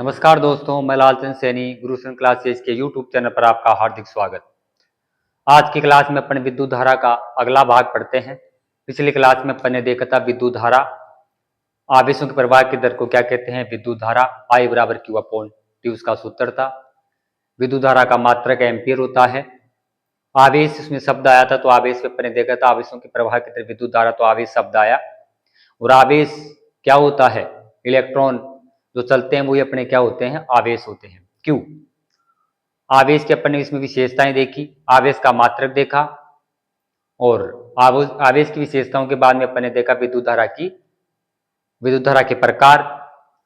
नमस्कार दोस्तों, मैं लालचंद सैनी गुरुसन क्लासेस के यूट्यूब चैनल पर आपका हार्दिक स्वागत। आज की क्लास में अपन विद्युत धारा का अगला भाग पढ़ते हैं। पिछली क्लास में अपन ने देखा था विद्युत धारा, आवेशों के प्रवाह की दर को क्या कहते हैं, विद्युत धारा I बराबर Q अपॉन T उसका सूत्र था। विद्युत धारा का मात्रक एम्पियर होता है। आवेश उसमें शब्द आया था, तो आवेश में अपन ने देखा था आवेशों के प्रवाह की दर विद्युत धारा, तो आवेश शब्द आया। और आवेश क्या होता है, इलेक्ट्रॉन जो चलते हैं वही अपने क्या होते हैं, आवेश होते हैं। क्यों? आवेश की अपन ने इसमें विशेषताएं देखी, आवेश का मात्रक देखा और आवेश की विशेषताओं के बाद में अपन ने देखा विद्युत धारा के प्रकार।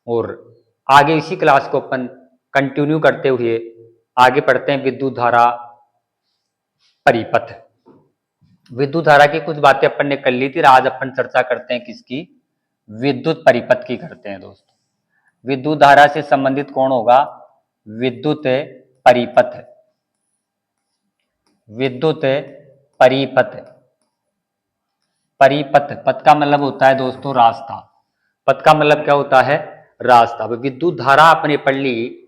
और आगे इसी क्लास को अपन कंटिन्यू करते हुए आगे पढ़ते हैं विद्युत धारा परिपथ। विद्युत धारा की कुछ बातें अपन ने कर ली थी, आज अपन चर्चा करते हैं किसकी, विद्युत परिपथ की करते हैं दोस्तों। विद्युत धारा से संबंधित कौन होगा, विद्युत परिपथ। विद्युत परिपथ, परिपथ पथ का मतलब होता है दोस्तों रास्ता। पथ का मतलब क्या होता है, रास्ता। विद्युत धारा आपने पढ़ ली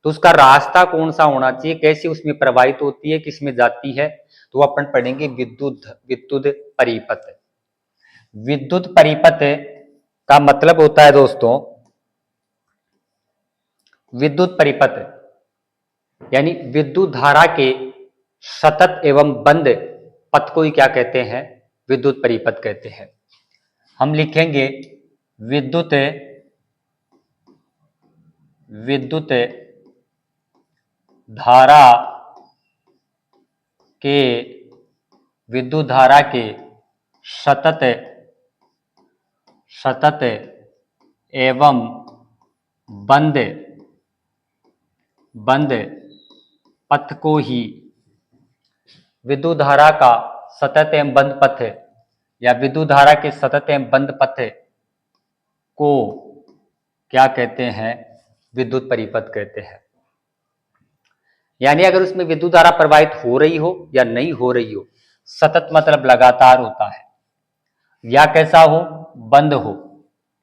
तो उसका रास्ता कौन सा होना चाहिए, कैसे उसमें प्रवाहित होती है, किसमें जाती है, तो अपन पढ़ेंगे विद्युत परिपथ। विद्युत परिपथ का मतलब होता है दोस्तों, विद्युत परिपथ यानी विद्युत धारा के सतत एवं बंद पथ को ही क्या कहते हैं, विद्युत परिपथ कहते हैं। हम लिखेंगे विद्युत धारा के विद्युत धारा के सतत एवं बंद पथ को ही विद्युत धारा का सतत एवं बंद पथ या विद्युत धारा के सतत एवं बंद पथ को क्या कहते हैं, विद्युत परिपथ कहते हैं। यानी अगर उसमें विद्युत धारा प्रवाहित हो रही हो या नहीं हो रही हो, सतत मतलब लगातार होता है, या कैसा हो, बंद हो,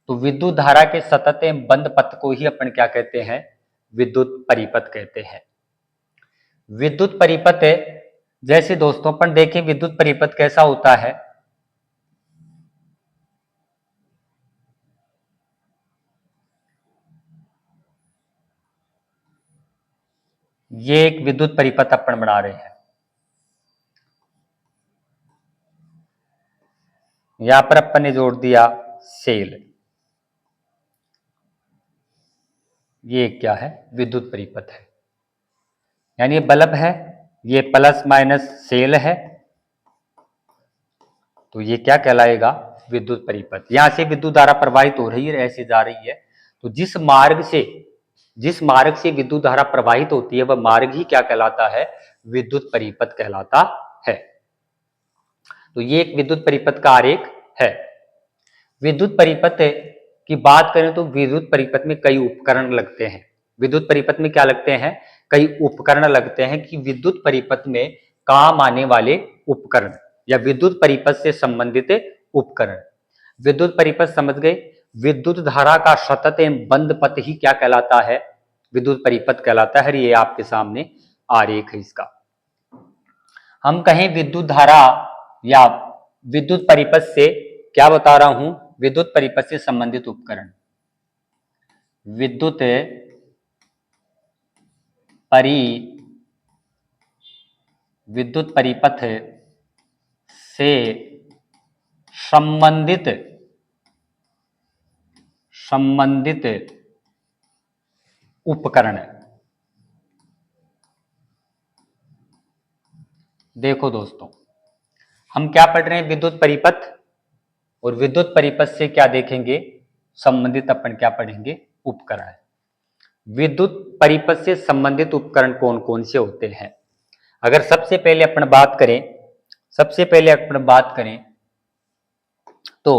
तो विद्युत धारा के सतत एवं बंद पथ को ही अपन क्या कहते हैं, विद्युत परिपथ कहते हैं। विद्युत परिपथ जैसे दोस्तों अपन देखें विद्युत परिपथ कैसा होता है, ये एक विद्युत परिपथ अपन बना रहे हैं। यहां पर अपन ने जोड़ दिया सेल, ये क्या है, विद्युत परिपथ है। यानी ये बल्ब है, ये प्लस माइनस सेल है, तो ये क्या कहलाएगा, विद्युत परिपथ। यहां से विद्युत धारा प्रवाहित हो रही है, ऐसे जा रही है, तो जिस मार्ग से विद्युत धारा प्रवाहित होती है वह मार्ग ही क्या कहलाता है, विद्युत परिपथ कहलाता है। तो ये एक विद्युत परिपथ का आरेख है। विद्युत परिपथ की बात करें तो विद्युत परिपथ में कई उपकरण लगते हैं। विद्युत परिपथ में क्या लगते हैं, कई उपकरण लगते हैं कि विद्युत परिपथ में काम आने वाले उपकरण या विद्युत परिपथ से संबंधित उपकरण। विद्युत परिपथ समझ गए, विद्युत धारा का सतत एवं बंद पथ ही क्या कहलाता है, विद्युत परिपथ कहलाता है। ये आपके सामने आरेख है इसका। हम कहें विद्युत धारा या विद्युत परिपथ से क्या बता रहा हूं, विद्युत परिपथ से संबंधित उपकरण। विद्युत परिपथ से संबंधित उपकरण। देखो दोस्तों, हम क्या पढ़ रहे हैं, विद्युत परिपथ, और विद्युत परिपथ से क्या देखेंगे, संबंधित अपन क्या पढ़ेंगे, उपकरण। विद्युत परिपथ से संबंधित उपकरण कौन कौन से होते हैं। अगर सबसे पहले अपन बात करें तो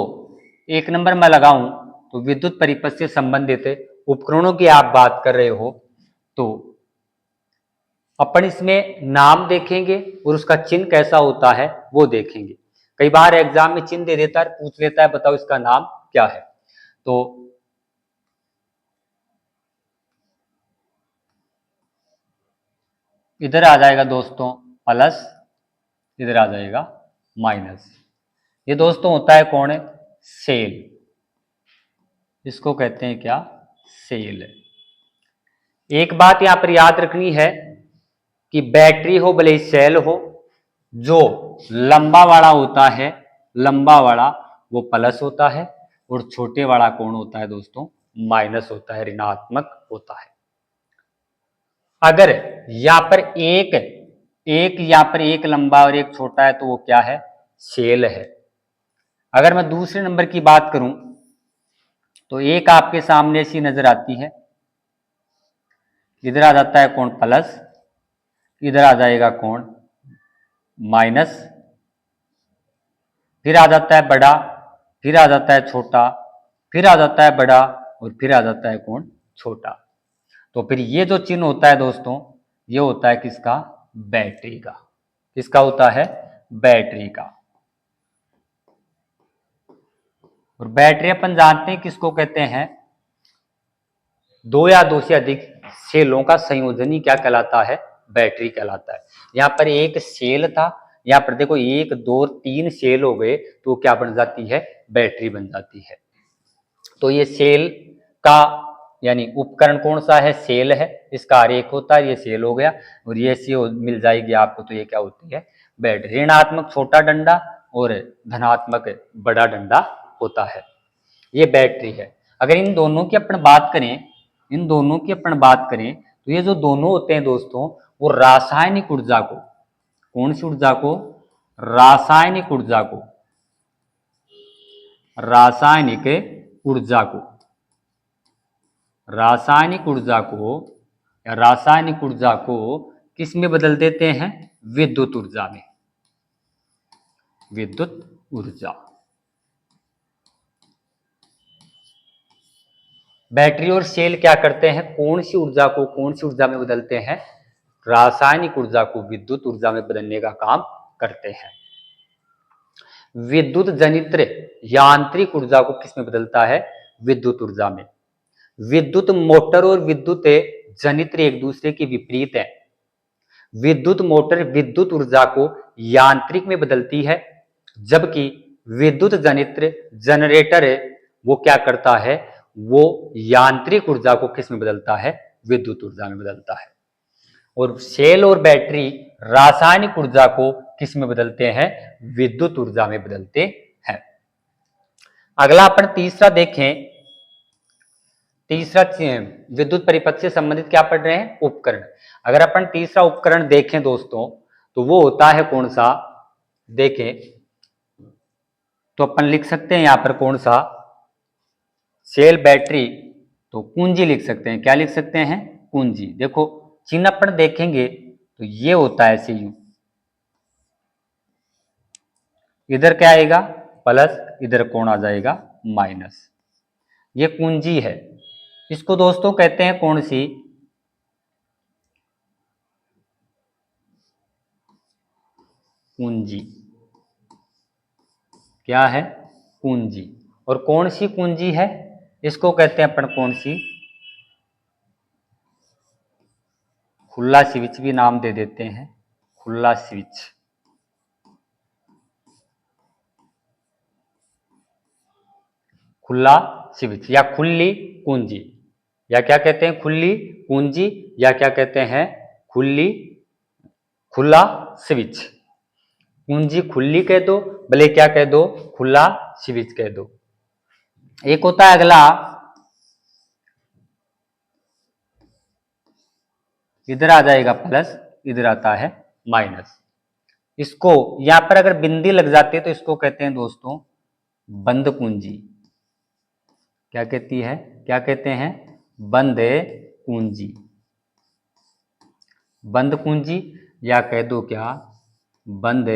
एक नंबर में लगाऊं तो विद्युत परिपथ से संबंधित उपकरणों की आप बात कर रहे हो तो अपन इसमें नाम देखेंगे और उसका चिन्ह कैसा होता है वो देखेंगे। कई बार एग्जाम में चिन्ह दे देता है, पूछ लेता है बताओ इसका नाम क्या है, तो इधर आ जाएगा दोस्तों प्लस, इधर आ जाएगा माइनस। ये दोस्तों होता है कौन है, सेल। इसको कहते हैं क्या, सेल। एक बात यहां पर याद रखनी है कि बैटरी हो भले ही सेल हो, जो लंबा वाला होता है, लंबा वाला वो प्लस होता है, और छोटे वाला कौन होता है दोस्तों, माइनस होता है, ऋणात्मक होता है। अगर यहां पर एक एक यहां पर एक लंबा और एक छोटा है तो वो क्या है, सेल है। अगर मैं दूसरे नंबर की बात करूं तो एक आपके सामने सी नजर आती है, इधर आ जाता है कौन, प्लस, इधर आ जाएगा कौन, माइनस, फिर आ जाता है बड़ा, फिर आ जाता है छोटा, फिर आ जाता है बड़ा, और फिर आ जाता है कौन, छोटा। तो फिर ये जो चिन्ह होता है दोस्तों, ये होता है किसका, बैटरी का। किसका होता है, बैटरी का। और बैटरी अपन जानते हैं किसको कहते हैं, दो या दो से अधिक सेलों का संयोजन ही क्या कहलाता है, बैटरी कहलाता है। यहाँ पर एक सेल था, यहाँ पर देखो एक दो तीन सेल हो गए तो क्या बन जाती है, बैटरी बन जाती है। तो ये सेल का यानी उपकरण कौन सा है, सेल है। इसका आरेख होता है, ये सेल हो गया, और ये सी मिल जाएगी आपको, तो ये क्या होती है, बैटरी। ऋणात्मक छोटा डंडा और धनात्मक बड़ा डंडा होता है, ये बैटरी है। अगर इन दोनों की अपन बात करें, इन दोनों की अपन बात करें तो ये जो दोनों होते हैं दोस्तों, वो रासायनिक ऊर्जा को, कौन सी ऊर्जा को, रासायनिक ऊर्जा को, रासायनिक ऊर्जा को, रासायनिक ऊर्जा को या रासायनिक ऊर्जा को किस में बदल देते हैं, विद्युत ऊर्जा में, विद्युत ऊर्जा। बैटरी और सेल क्या करते हैं, कौन सी ऊर्जा को कौन सी ऊर्जा में बदलते हैं, रासायनिक ऊर्जा को विद्युत ऊर्जा में बदलने का काम करते हैं। विद्युत जनित्र यांत्रिक ऊर्जा को किस में बदलता है, विद्युत ऊर्जा में। विद्युत मोटर और विद्युत जनित्र एक दूसरे के विपरीत है। विद्युत मोटर विद्युत ऊर्जा को यांत्रिक में बदलती है, जबकि विद्युत जनित्र जनरेटर वो क्या करता है, वो यांत्रिक ऊर्जा को किस में बदलता है, विद्युत ऊर्जा में बदलता है। और सेल और बैटरी रासायनिक ऊर्जा को किस में बदलते हैं, विद्युत ऊर्जा में बदलते हैं। अगला अपन तीसरा देखें, तीसरा विद्युत परिपथ से संबंधित क्या पढ़ रहे हैं, उपकरण। अगर अपन तीसरा उपकरण देखें दोस्तों तो वो होता है कौन सा, देखें तो अपन लिख सकते हैं यहां पर कौन सा, सेल बैटरी, तो कुंजी लिख सकते हैं। क्या लिख सकते हैं, कुंजी। देखो चिन्ह अपन देखेंगे तो ये होता है ऐसे यू, इधर क्या आएगा प्लस, इधर कौन आ जाएगा माइनस, ये कुंजी है। इसको दोस्तों कहते हैं कौन सी, कुंजी। क्या है, कुंजी। और कौन सी कुंजी है, इसको कहते हैं अपन कौन सी, खुला स्विच भी नाम दे देते हैं, खुला स्विच। खुला स्विच या खुली कुंजी, या क्या कहते हैं, खुली कुंजी, या क्या कहते हैं, खुली खुला स्विच। कुंजी खुली कह दो, भले क्या कह दो, खुला स्विच कह दो। एक होता है अगला, इधर आ जाएगा प्लस, इधर आता है माइनस। इसको यहां पर अगर बिंदी लग जाती है तो इसको कहते हैं दोस्तों बंद कुंजी। क्या कहती है, क्या कहते हैं, बंद कुंजी, बंद कुंजी, या कह दो क्या, बंद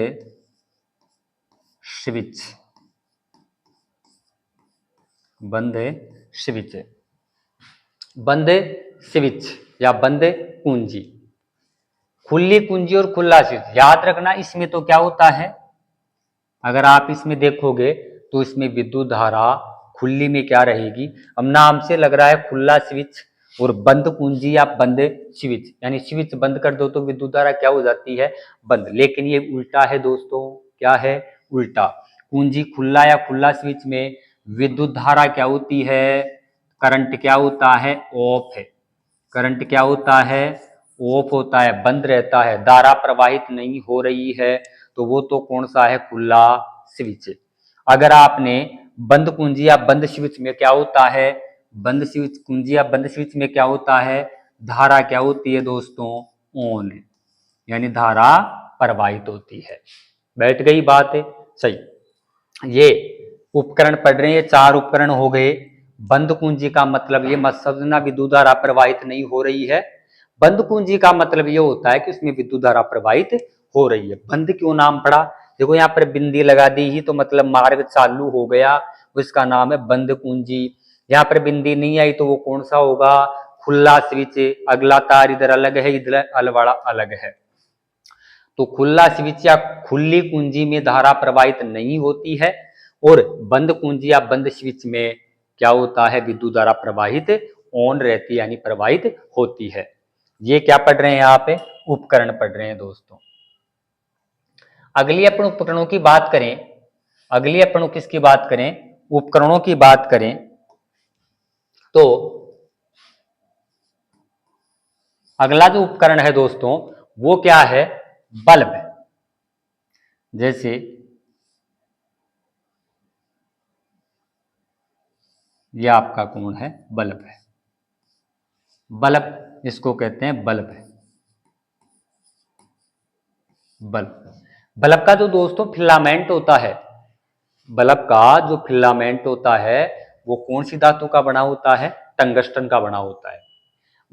स्विच, बंद स्विच, बंद स्विच या बंद कुंजी। खुली कुंजी और खुला स्विच याद रखना, इसमें तो क्या होता है, अगर आप इसमें देखोगे तो इसमें विद्युत धारा खुली में क्या रहेगी, अब नाम से लग रहा है खुला स्विच, और बंद कुंजी या बंद स्विच, यानी स्विच बंद कर दो तो विद्युत धारा क्या हो जाती है, बंद। लेकिन ये उल्टा है दोस्तों, क्या है, उल्टा। कुंजी खुला या खुला स्विच में विद्युत धारा क्या होती है, करंट क्या होता है, ऑफ है। करंट क्या होता है, ऑफ होता है, बंद रहता है, धारा प्रवाहित नहीं हो रही है, तो वो तो कौन सा है, खुला स्विच। अगर आपने बंद कुंजी या बंद स्विच में क्या होता है, बंद स्विच कुंजी या बंद स्विच में क्या होता है, धारा क्या होती है दोस्तों, ऑन, यानी धारा प्रवाहित होती है। बैठ गई बात है, सही। ये उपकरण पढ़ रहे हैं, ये 4 उपकरण हो गए। बंद कुंजी का मतलब ये मत समझना विद्युत धारा प्रवाहित नहीं हो रही है। बंद कुंजी का मतलब ये होता है कि उसमें विद्युत धारा प्रवाहित हो रही है। बंद क्यों नाम पड़ा, देखो यहाँ पर बिंदी लगा दी ही तो मतलब मार्ग चालू हो गया, उसका नाम है बंद कुंजी। यहाँ पर बिंदी नहीं आई तो वो कौन सा होगा, खुला स्विच। अगला तार इधर अलग है, इधर अलवाड़ा अलग है। तो खुला स्विच या खुली कुंजी में धारा प्रवाहित नहीं होती है, और बंद कुंजी या बंद स्विच में क्या होता है, विद्युत धारा प्रवाहित ऑन रहती है, यानी प्रवाहित होती है। ये क्या पढ़ रहे हैं यहाँ पे, उपकरण पढ़ रहे हैं दोस्तों। अगली अपन उपकरणों की बात करें, अगली अपन किसकी बात करें, उपकरणों की बात करें, तो अगला जो उपकरण है दोस्तों वो क्या है, बल्ब। जैसे ये आपका कौन है, बल्ब है, बल्ब इसको कहते हैं, बल्ब है, बल्ब। बल्ब का जो दोस्तों फिलामेंट होता है, बल्ब का जो फिलामेंट होता है वो कौन सी धातु का बना होता है, टंगस्टन का बना होता है।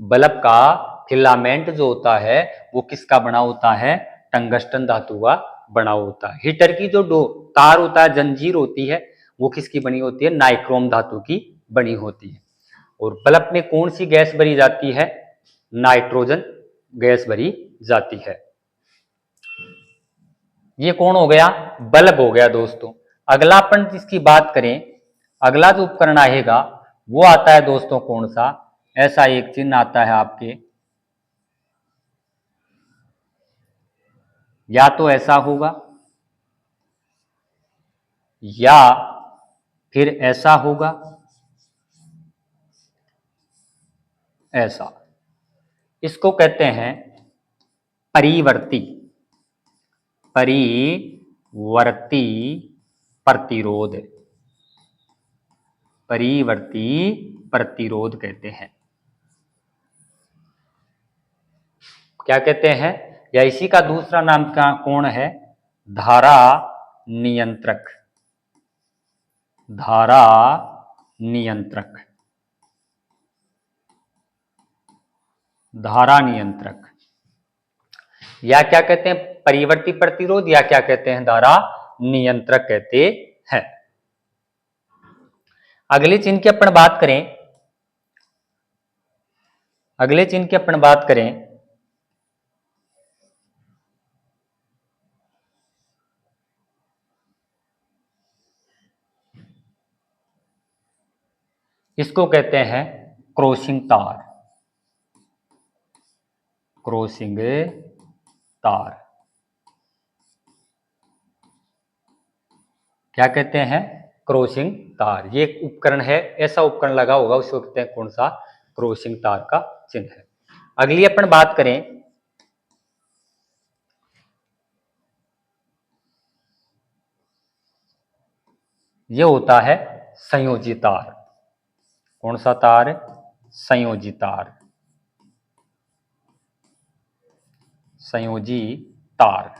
बल्ब का फिलामेंट जो होता है वो किसका बना होता है, टंगस्टन धातु का बना होता है। हीटर की जो तार होता है, जंजीर होती है, वो किसकी बनी होती है, नाइक्रोम धातु की बनी होती है। और बल्ब में कौन सी गैस भरी जाती है, नाइट्रोजन गैस भरी जाती है। ये कौन हो गया, बल्ब हो गया दोस्तों। अगला अपन जिसकी बात करें, अगला जो उपकरण आएगा वो आता है दोस्तों कौन सा, ऐसा एक चिन्ह आता है आपके, या तो ऐसा होगा या फिर ऐसा होगा, ऐसा। इसको कहते हैं परिवर्ती, परिवर्ती प्रतिरोध, परिवर्ती प्रतिरोध कहते हैं। क्या कहते हैं, या इसी का दूसरा नाम क्या कौन है, धारा नियंत्रक, धारा नियंत्रक, धारा नियंत्रक। या क्या कहते हैं, परिवर्ती प्रतिरोध, या क्या कहते हैं, धारा नियंत्रक कहते हैं। अगले चिन्ह की अपन बात करें, अगले चिन्ह की अपन बात करें, इसको कहते हैं क्रॉसिंग तार, क्रॉसिंग तार। क्या कहते हैं, क्रॉसिंग तार। ये एक उपकरण है, ऐसा उपकरण लगा होगा उसको कहते हैं कौन सा, क्रॉसिंग तार का चिन्ह है। अगली अपन बात करें, ये होता है संयोजी तार। कौन सा तार, संयोजी तार, संयोजी तार।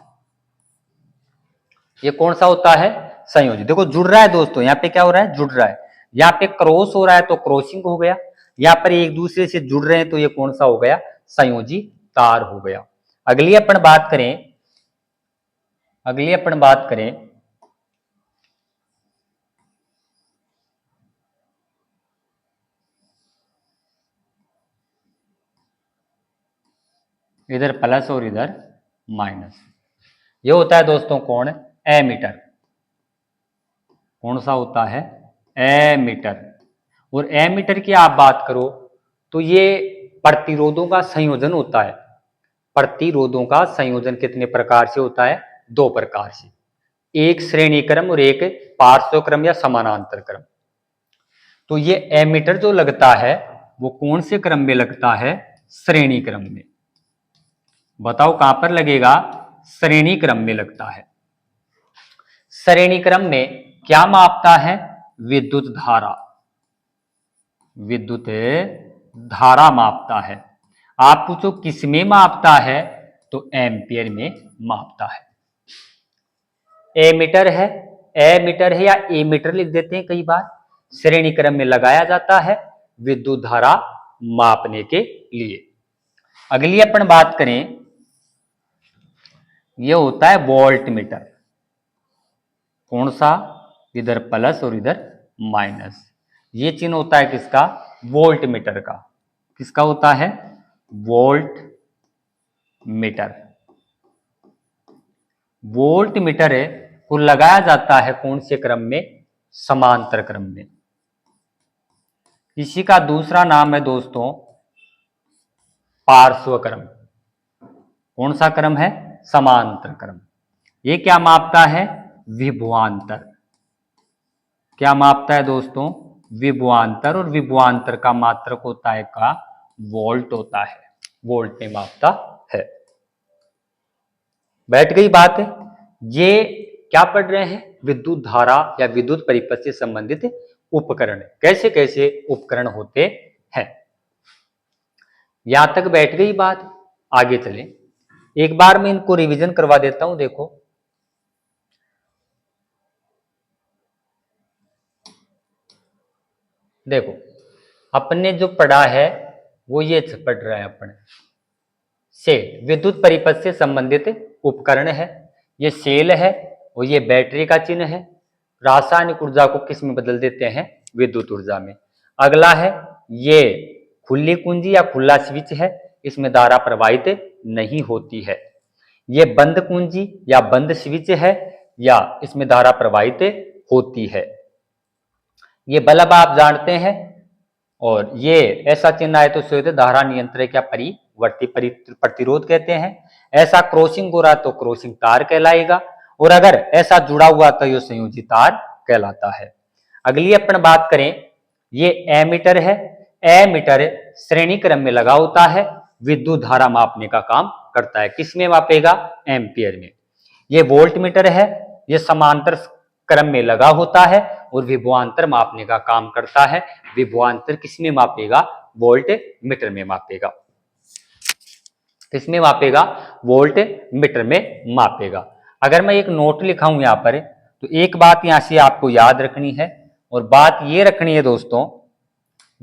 ये कौन सा होता है, संयोजी। देखो जुड़ रहा है दोस्तों, यहाँ पे क्या हो रहा है, जुड़ रहा है। यहाँ पे क्रॉस हो रहा है तो क्रॉसिंग हो गया, यहाँ पर एक दूसरे से जुड़ रहे हैं तो ये कौन सा हो गया, संयोजी तार हो गया। अगली अपन बात करें, अगली अपन बात करें, इधर प्लस और इधर माइनस। ये होता है दोस्तों कौन, एमीटर। कौन सा होता है, एमीटर। और एमीटर की आप बात करो तो ये प्रतिरोधों का संयोजन होता है। प्रतिरोधों का संयोजन कितने प्रकार से होता है? 2 प्रकार से, एक श्रेणी क्रम और एक पार्श्व क्रम या समानांतर क्रम। तो ये एमीटर जो लगता है वो कौन से क्रम में लगता है? श्रेणी क्रम में। बताओ कहां पर लगेगा? श्रेणी क्रम में लगता है। श्रेणी क्रम में क्या मापता है? विद्युत धारा। विद्युत धारा मापता है। आप पूछो किस में मापता है? तो एम्पियर में मापता है। एमीटर है, एमीटर है या एमीटर लिख देते हैं कई बार, श्रेणी क्रम में लगाया जाता है विद्युत धारा मापने के लिए। अगली अपन बात करें, यह होता है वोल्ट मीटर। कौन सा? इधर प्लस और इधर माइनस। ये चिन्ह होता है किसका? वोल्ट मीटर का। किसका होता है? Volt meter. वोल्ट मीटर को लगाया जाता है कौन से क्रम में? समांतर क्रम में। इसी का दूसरा नाम है दोस्तों पार्श्व क्रम। कौन सा क्रम है? समांतर क्रम। ये क्या मापता है? विभवांतर। क्या मापता है दोस्तों? विभवांतर। और विभवांतर का मात्रक होता है का वोल्ट होता है, वोल्ट में मापता है। बैठ गई बात है। ये क्या पढ़ रहे हैं? विद्युत धारा या विद्युत परिपथ से संबंधित उपकरण, कैसे कैसे उपकरण होते हैं। यहां तक बैठ गई बात। आगे चलें, एक बार मैं इनको रिवीजन करवा देता हूं। देखो, देखो अपने जो पढ़ा है वो ये पढ़ रहा है अपने सेल, विद्युत परिपथ से संबंधित उपकरण है। ये सेल है और ये बैटरी का चिन्ह है। रासायनिक ऊर्जा को किस में बदल देते हैं? विद्युत ऊर्जा में। अगला है ये खुली कुंजी या खुला स्विच है, इसमें धारा प्रवाहित नहीं होती है। ये बंद कुंजी या बंद स्विच है या इसमें धारा प्रवाहित होती है। ये बल्ब आप जानते हैं, और ये ऐसा चिन्ह है तो इसे धारा नियंत्रक या परिवर्ती प्रतिरोध कहते हैं। ऐसा क्रॉसिंग हो रहा तो क्रॉसिंग तार कहलाएगा, और अगर ऐसा जुड़ा हुआ तो यह संयोजी तार कहलाता है। अगली अपन बात करें, ये एमीटर है। एमीटर श्रेणी क्रम में लगा होता है, विद्युत धारा मापने का काम करता है। किस में मापेगा? एम्पियर में। ये वोल्ट मीटर है, ये समांतर क्रम में लगा होता है और विभवांतर मापने का काम करता है। विभवांतर किस में मापेगा? वोल्ट मीटर में मापेगा। किस में मापेगा? वोल्ट मीटर में मापेगा। अगर मैं एक नोट लिखाऊं यहां पर, तो एक बात यहां से आपको याद रखनी है, और बात ये रखनी है दोस्तों,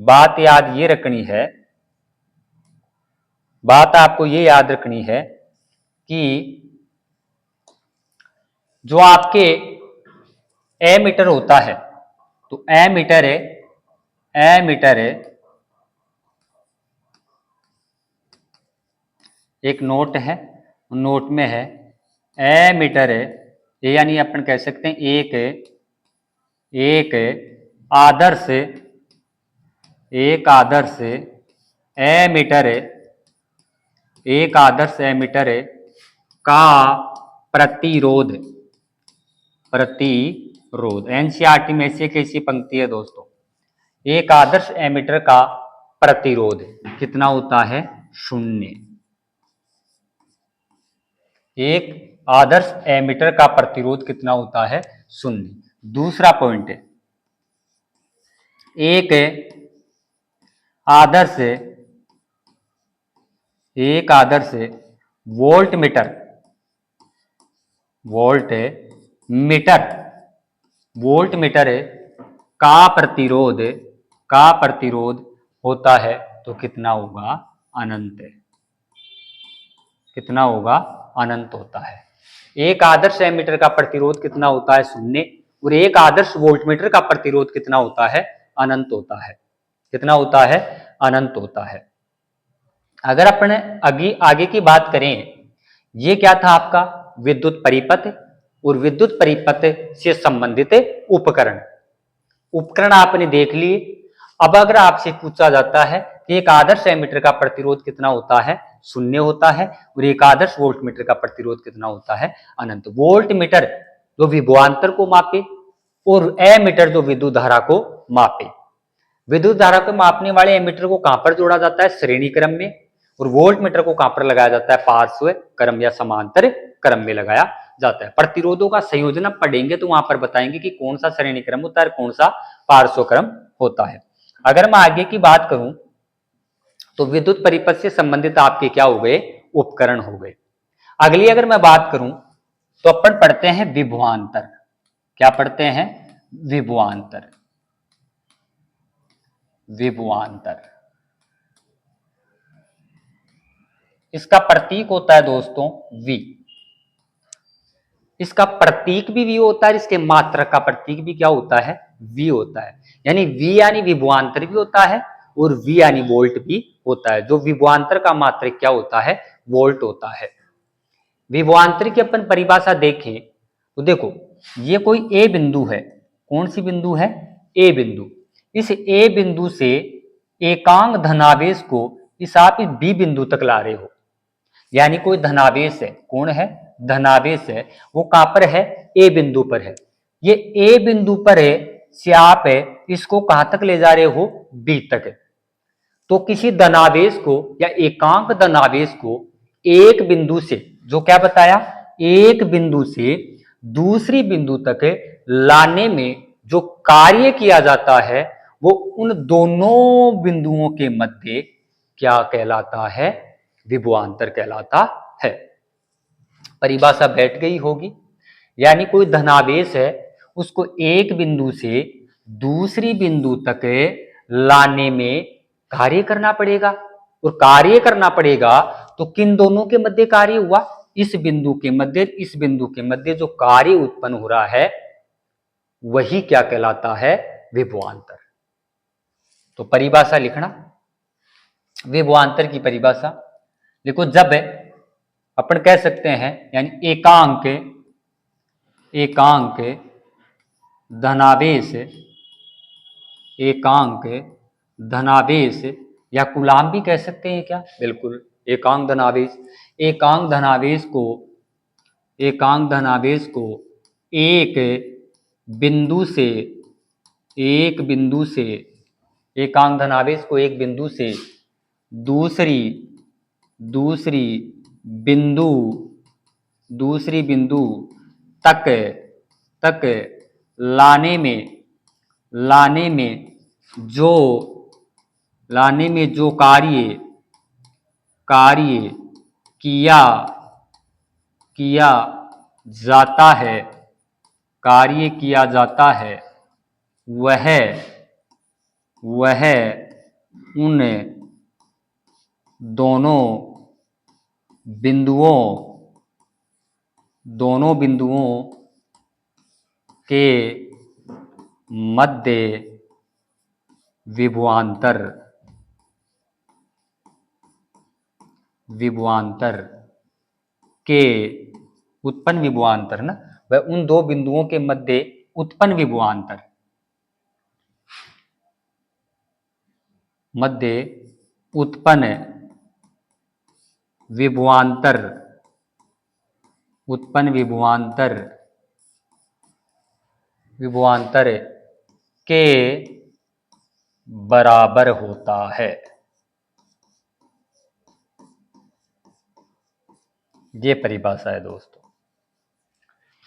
बात याद ये रखनी है, बात आपको ये याद रखनी है कि जो आपके एमीटर होता है, तो एमीटर एक नोट है, नोट में है एमीटर ये, यानी अपन कह सकते हैं एक आदर्श एमीटर, एक आदर्श एमीटर का प्रतिरोध एनसीईआरटी में से कैसी पंक्ति है दोस्तों? एक आदर्श एमीटर का प्रतिरोध कितना होता है? 0। एक आदर्श एमीटर का प्रतिरोध कितना होता है? 0। दूसरा पॉइंट है, एक आदर्श वोल्ट मीटर का प्रतिरोध होता है तो कितना होगा? अनंत। कितना होगा? अनंत होता है। एक आदर्श एमीटर का प्रतिरोध कितना होता है? 0। और एक आदर्श वोल्टमीटर का प्रतिरोध कितना होता है? अनंत होता है। कितना होता है? अनंत होता है। अगर अपन आगे की बात करें, ये क्या था आपका? विद्युत परिपथ और विद्युत परिपथ से संबंधित उपकरण। उपकरण आपने देख लिए। अब अगर आपसे पूछा जाता है कि एक आदर्श एमीटर का प्रतिरोध कितना होता है, शून्य होता है, और एक आदर्श वोल्टमीटर का प्रतिरोध कितना होता है, अनंत। वोल्टमीटर जो विभवांतर को मापे और एमीटर जो विद्युत धारा को मापे। विद्युत धारा को मापने वाले एमीटर को कहां पर जोड़ा जाता है, श्रेणी क्रम में, और वोल्टमीटर को कहां पर लगाया जाता है, पार्श्व क्रम या समांतर क्रम में लगाया जाता है। प्रतिरोधों का संयोजन पढ़ेंगे तो वहां पर बताएंगे कि कौन सा श्रेणी क्रम होता है, कौन सा पार्श्व क्रम होता है। अगर मैं आगे की बात करूं तो विद्युत परिपथ से संबंधित आपके क्या हो गए, उपकरण हो गए। अगली अगर मैं बात करूं तो अपन पढ़ते हैं विभवांतर। क्या पढ़ते हैं, विभवांतर। विभवांतर इसका प्रतीक होता है दोस्तों V। इसका प्रतीक भी V होता है, इसके मात्रक का प्रतीक भी क्या होता है, V होता है। यानी V यानी विभवांतर भी होता है और V यानी वोल्ट भी होता है। जो विभवांतर का मात्रक क्या होता है, वोल्ट होता है। विभवांतर की अपन परिभाषा देखें तो देखो, ये कोई ए बिंदु है। कौन सी बिंदु है, ए बिंदु। इस ए बिंदु से एकांक धनावेश को इस आप इस बी बिंदु तक ला रहे हो। यानी कोई धनावेश है, कौन है, धनावेश है, वो कहां पर है, ए बिंदु पर है। ये ए बिंदु पर है से आप है इसको कहां तक ले जा रहे हो, बी तक। तो किसी धनावेश को या एकांक धनावेश को एक बिंदु से, जो क्या बताया, एक बिंदु से दूसरी बिंदु तक लाने में जो कार्य किया जाता है वो उन दोनों बिंदुओं के मध्य क्या कहलाता है, विभवांतर कहलाता है। परिभाषा बैठ गई होगी। यानी कोई धनावेश है, उसको एक बिंदु से दूसरी बिंदु तक लाने में कार्य करना पड़ेगा, और कार्य करना पड़ेगा तो किन दोनों के मध्य कार्य हुआ, इस बिंदु के मध्य, इस बिंदु के मध्य जो कार्य उत्पन्न हो रहा है वही क्या कहलाता है, विभवांतर। तो परिभाषा लिखना, विभवांतर की परिभाषा देखो, जब अपन कह सकते हैं यानी एकांक, एकांक धनावेश, एकांक धनावेश या कूलाम भी कह सकते हैं क्या, बिल्कुल, एकांक धनावेश। एकांक धनावेश को, एकांक धनावेश को एक बिंदु से, एक बिंदु से, एकांक धनावेश को एक बिंदु से दूसरी, दूसरी बिंदु, दूसरी बिंदु तक, तक लाने में, लाने में जो, लाने में जो कार्य, कार्य किया, किया जाता है, कार्य किया जाता है, वह, वह उन दोनों बिंदुओं, दोनों बिंदुओं के मध्य विभवांतर, विभवांतर के उत्पन्न विभवांतर ना, वह उन दो बिंदुओं के मध्य उत्पन्न विभवांतर, मध्य उत्पन्न विभवांतर, उत्पन्न विभवांतर, विभवांतर के बराबर होता है। ये परिभाषा है दोस्तों।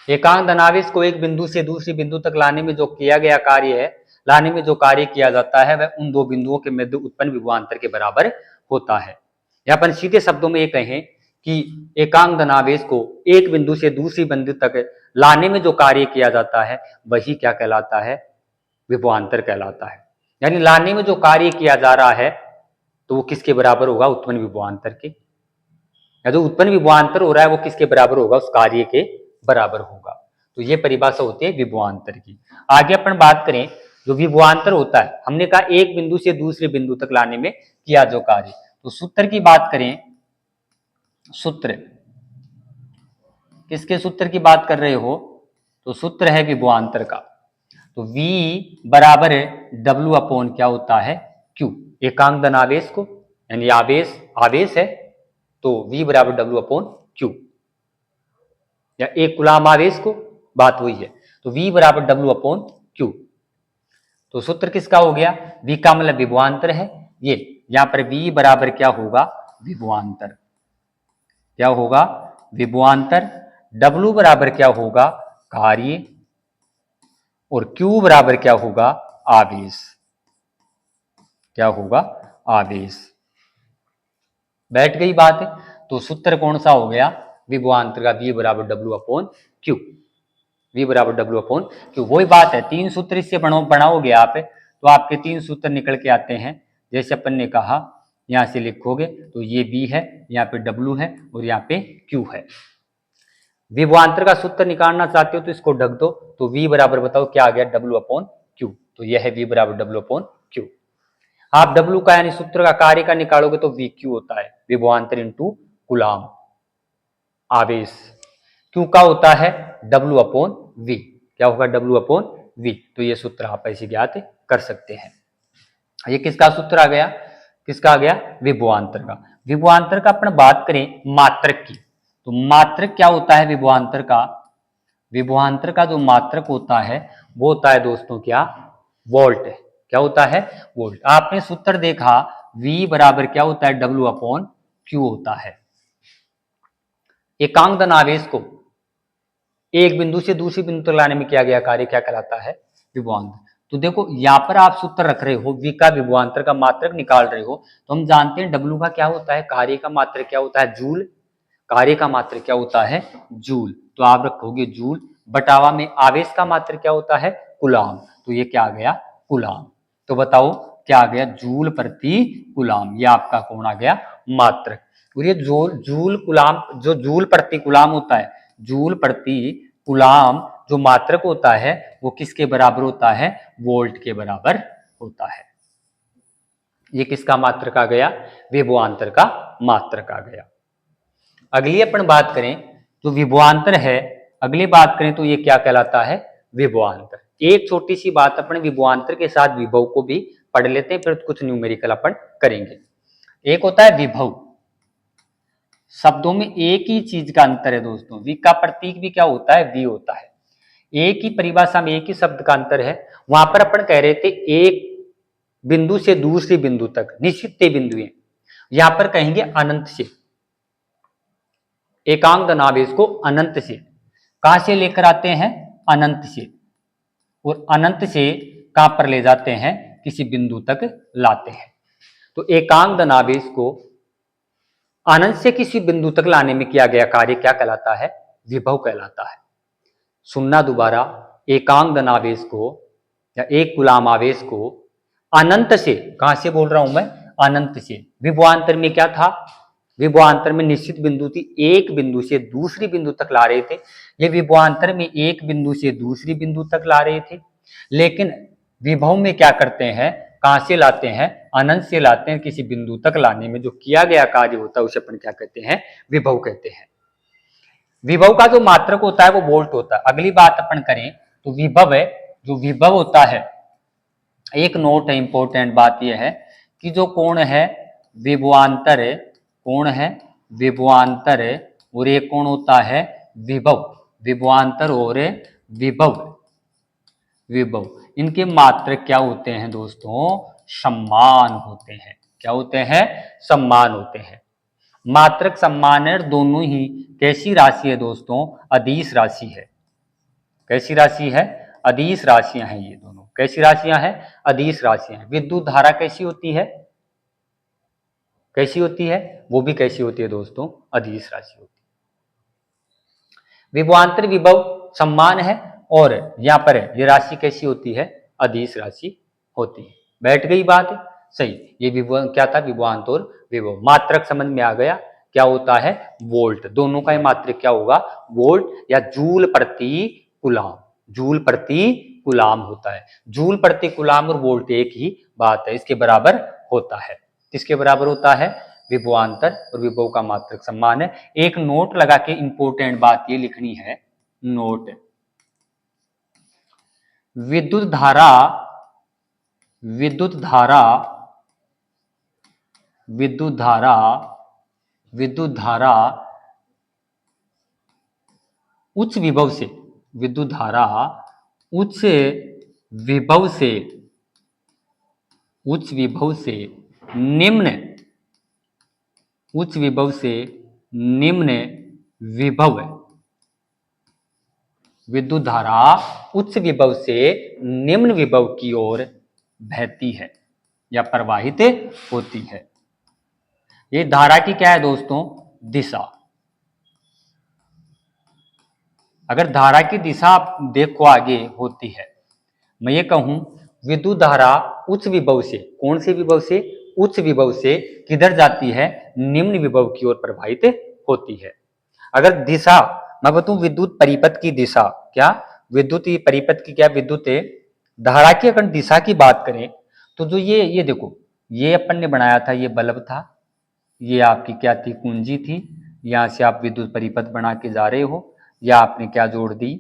एकांक धनावेश को एक बिंदु से दूसरी बिंदु तक लाने में जो किया गया कार्य है, लाने में जो कार्य किया जाता है वह उन दो बिंदुओं के मध्य उत्पन्न विभवांतर के बराबर होता है। या अपन सीधे शब्दों में ये कहें कि एकांक धनावेश को एक बिंदु से दूसरी बिंदु तक लाने में जो कार्य किया जाता है वही क्या कहलाता है, विभवांतर कहलाता है। यानी लाने में जो कार्य किया जा रहा है तो वो किसके बराबर होगा, उत्पन्न विभवांतर के। या जो उत्पन्न विभवांतर हो रहा है वो किसके बराबर होगा, उस कार्य के बराबर होगा। तो ये परिभाषा होती है विभवांतर की। आगे अपन बात करें, जो विभवांतर होता है, हमने कहा एक बिंदु से दूसरे बिंदु तक लाने में किया जो कार्य। तो सूत्र की बात करें, सूत्र, किसके सूत्र की बात कर रहे हो, तो सूत्र है विभवांतर का। तो V बराबर W अपॉन क्या होता है, क्यू। एकांक धन आवेश को, यानी आवेश है तो V बराबर W अपॉन क्यू, या एक कुलाम आवेश को, बात वही है, तो V बराबर W अपॉन क्यू। तो सूत्र किसका हो गया, V का मतलब विभवांतर है ये, यहां पर V बराबर क्या होगा, विभवांतर। क्या होगा, विभवांतर। W बराबर क्या होगा, कार्य, और Q बराबर क्या होगा, आवेश। क्या होगा, आवेश। बैठ गई बात है। तो सूत्र कौन सा हो गया, विभवांतर का V बराबर W अपॉन क्यू। V बराबर W अपॉन क्यू, वही बात है। तीन सूत्र इससे बनाओगे आप तो आपके तीन सूत्र निकल के आते हैं। जैसे अपन ने कहा, यहां से लिखोगे तो ये V है, यहाँ पे W है और यहाँ पे Q है। विभवांतर का सूत्र निकालना चाहते हो तो इसको ढक दो, तो V बराबर बताओ क्या आ गया, W अपॉन क्यू। तो यह है V बराबर W अपॉन क्यू। आप W का यानी सूत्र का कार्य का निकालोगे तो VQ होता है, विभवांतर इंटू कुलाम आवेश। Q का होता है W अपॉन V। क्या होगा, W अपॉन V। तो ये सूत्र आप ऐसे ज्ञात कर सकते हैं। ये किसका सूत्र आ गया, किसका आ गया, विभवांतर का। विभवांतर का अपन बात करें मात्रक की, तो मात्रक क्या होता है विभवांतर का, विभवांतर का जो मात्रक होता है वो होता है दोस्तों क्या, वोल्ट है। क्या होता है, वोल्ट। आपने सूत्र देखा, V बराबर क्या होता है, W अपॉन क्यू होता है। एकांक धन आवेश को एक बिंदु से दूसरे बिंदु तक लाने में किया गया कार्य क्या कहलाता है, विभवांतर। तो देखो यहां पर आप सूत्र रख रहे हो, V का विभवांतर का मात्रक निकाल रहे हो, तो हम जानते हैं W का क्या होता है, कार्य का मात्रक क्या होता है, जूल। कार्य का मात्रक क्या होता है, जूल। तो आप रखोगे जूल, बटावा में आवेश का मात्रक क्या होता है, कुलाम। तो ये क्या आ गया, कुलाम। तो बताओ क्या आ गया, जूल प्रति कुलाम। ये आपका कौन आ गया, मात्रक। और ये जूल कुलाम, जो जूल प्रति कुलाम होता है, जूल प्रति कुलाम जो मात्रक होता है वो किसके बराबर होता है, वोल्ट के बराबर होता है। ये किसका मात्रक आ गया, विभवांतर का मात्रक आ गया। अगली अपन बात करें जो विभवांतर है, अगली बात करें तो ये क्या कहलाता है, विभवांतर। एक छोटी सी बात अपन विभवांतर के साथ विभव को भी पढ़ लेते हैं, फिर कुछ न्यूमेरिकल अपन करेंगे। एक होता है विभव, शब्दों में एक ही चीज का अंतर है दोस्तों। वी का प्रतीक भी क्या होता है, वी होता है। एक ही परिभाषा में एक ही शब्द का अंतर है। वहां पर अपन कह रहे थे एक बिंदु से दूसरे बिंदु तक निश्चित बिंदु है, यहां पर कहेंगे अनंत से। एकांक धनावेश को अनंत से कहां से लेकर आते हैं, अनंत से, और अनंत से कहां पर ले जाते हैं, किसी बिंदु तक लाते हैं। तो एकांक धनावेश को अनंत से किसी बिंदु तक लाने में किया गया कार्य क्या कहलाता है, विभव कहलाता है। सुनना दोबारा, एकांक धनावेश को या एक कुलाम आवेश को अनंत से, कहां से बोल रहा हूं मैं, अनंत से। विभवांतर में क्या था, विभवांतर में निश्चित बिंदु थी, एक बिंदु से दूसरी बिंदु तक ला रहे थे। ये विभवांतर में एक बिंदु से दूसरी बिंदु तक ला रहे थे। लेकिन विभव में क्या करते हैं, कहां से लाते हैं, अनंत से लाते हैं। किसी बिंदु तक लाने में जो किया गया कार्य होता है उसे अपन क्या कहते हैं, विभव कहते हैं। विभव का जो मात्रक होता है वो वोल्ट होता है। अगली बात अपन करें तो विभव है, जो विभव होता है, एक नोट है, इंपॉर्टेंट बात यह है कि जो कोण है विभवांतर है, कोण है विभवांतर है, और एक कोण होता है विभव, विभवांतर और विभव, विभव इनके मात्रक क्या होते हैं दोस्तों, समान होते हैं। क्या होते हैं, समान होते हैं। मात्रक समान है, दोनों ही कैसी राशि है दोस्तों, अदिश राशि है। कैसी राशि है, अदिश राशियां हैं। ये दोनों कैसी राशियां हैं, अदिश राशियां हैं। विद्युत धारा कैसी होती है, कैसी होती है, वो भी कैसी होती है दोस्तों, अदिश राशि होती है। विभवांतर विभव समान है, और यहां पर ये राशि कैसी होती है, अदिश राशि होती है। बैठ गई बात, सही। ये विभव क्या था, विभवांतर और विभव। मात्रक समझ में आ गया, क्या होता है, वोल्ट। दोनों का मात्रक क्या होगा, वोल्ट या जूल प्रति कुलाम। जूल प्रति कुलाम होता है। जूल प्रति कुलाम और वोल्ट एक ही बात है, इसके बराबर होता है। किसके बराबर होता है, विभवांतर और विभव का मात्रक समान है। एक नोट लगा के इंपॉर्टेंट बात ये लिखनी है, नोट, विद्युत धारा, विद्युत धारा विद्युत धारा विद्युत धारा उच्च विभव से विद्युत धारा उच्च विभव से उच्च विभव से निम्न उच्च विभव से निम्न विभव विद्युत धारा उच्च विभव से निम्न विभव की ओर बहती है या प्रवाहित होती है। ये धारा की क्या है दोस्तों? दिशा। अगर धारा की दिशा आप देखो आगे होती है, मैं ये कहूं विद्युत धारा उच्च विभव से, कौन से विभव से? उच्च विभव से किधर जाती है? निम्न विभव की ओर प्रवाहित होती है। अगर दिशा मैं बताऊं विद्युत परिपथ की दिशा, क्या विद्युत परिपथ की क्या विद्युत धारा की अगर दिशा की बात करें तो जो ये देखो, ये अपन ने बनाया था, ये बल्ब था, ये आपकी क्या थी? कुंजी थी। यहाँ से आप विद्युत परिपथ बना के जा रहे हो, या आपने क्या जोड़ दी?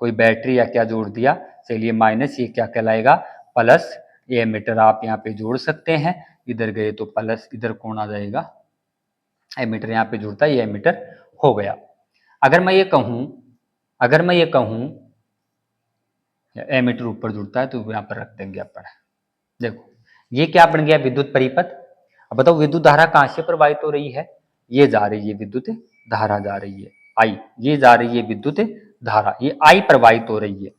कोई बैटरी या क्या जोड़ दिया। चलिए माइनस, ये क्या कहलाएगा? प्लस। ये एमीटर आप यहाँ पे जोड़ सकते हैं, इधर गए तो प्लस, इधर कौन आ जाएगा? एमीटर यहाँ पे जुड़ता है, ये एमीटर हो गया। अगर मैं ये कहूँ एमीटर ऊपर जुड़ता है तो यहाँ पर रख देंगे अपन। देखो ये क्या बन गया? विद्युत परिपथ। अब बताओ विद्युत धारा कहाँ से प्रवाहित हो रही है? ये जा रही है विद्युत धारा, जा रही है आई, ये जा रही है विद्युत धारा, ये आई प्रवाहित हो रही है।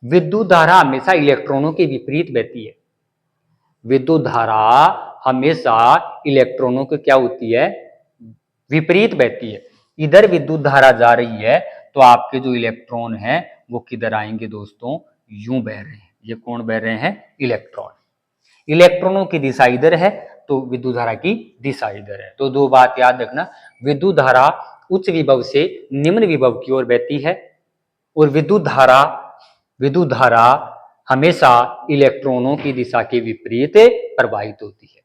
विद्युत धारा हमेशा इलेक्ट्रॉनों के विपरीत बहती है। विद्युत धारा हमेशा इलेक्ट्रॉनों के क्या होती है? विपरीत बहती है। इधर विद्युत धारा जा रही है तो आपके जो इलेक्ट्रॉन हैं वो किधर आएंगे दोस्तों? यूं बह रहे हैं। ये कौन बह रहे हैं? इलेक्ट्रॉन। इलेक्ट्रॉनों की दिशा इधर है तो विद्युत धारा की दिशा इधर है। तो दो बात याद रखना, विद्युत धारा उच्च विभव से निम्न विभव की ओर बहती है, और विद्युत धारा हमेशा इलेक्ट्रॉनों की दिशा के विपरीत प्रवाहित होती है,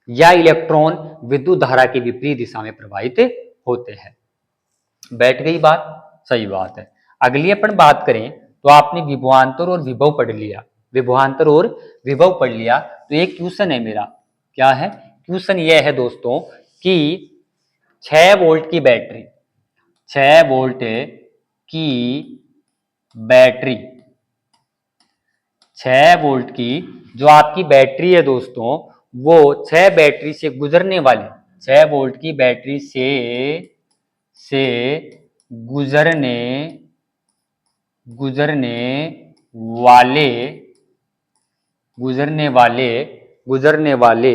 या इलेक्ट्रॉन विद्युत धारा के विपरीत दिशा में प्रवाहित होते हैं। बैठ गई बात? सही बात है। अगली अपन बात करें तो आपने विभवांतर और विभव पढ़ लिया, विभवांतर और विभव पढ़ लिया। तो एक क्वेश्चन है मेरा, क्या है क्वेश्चन? यह है दोस्तों कि 6 वोल्ट की बैटरी, 6 वोल्ट की बैटरी, 6 वोल्ट की जो आपकी बैटरी है दोस्तों, वो 6 बैटरी से गुजरने वाली, 6 वोल्ट की बैटरी से गुजरने वाले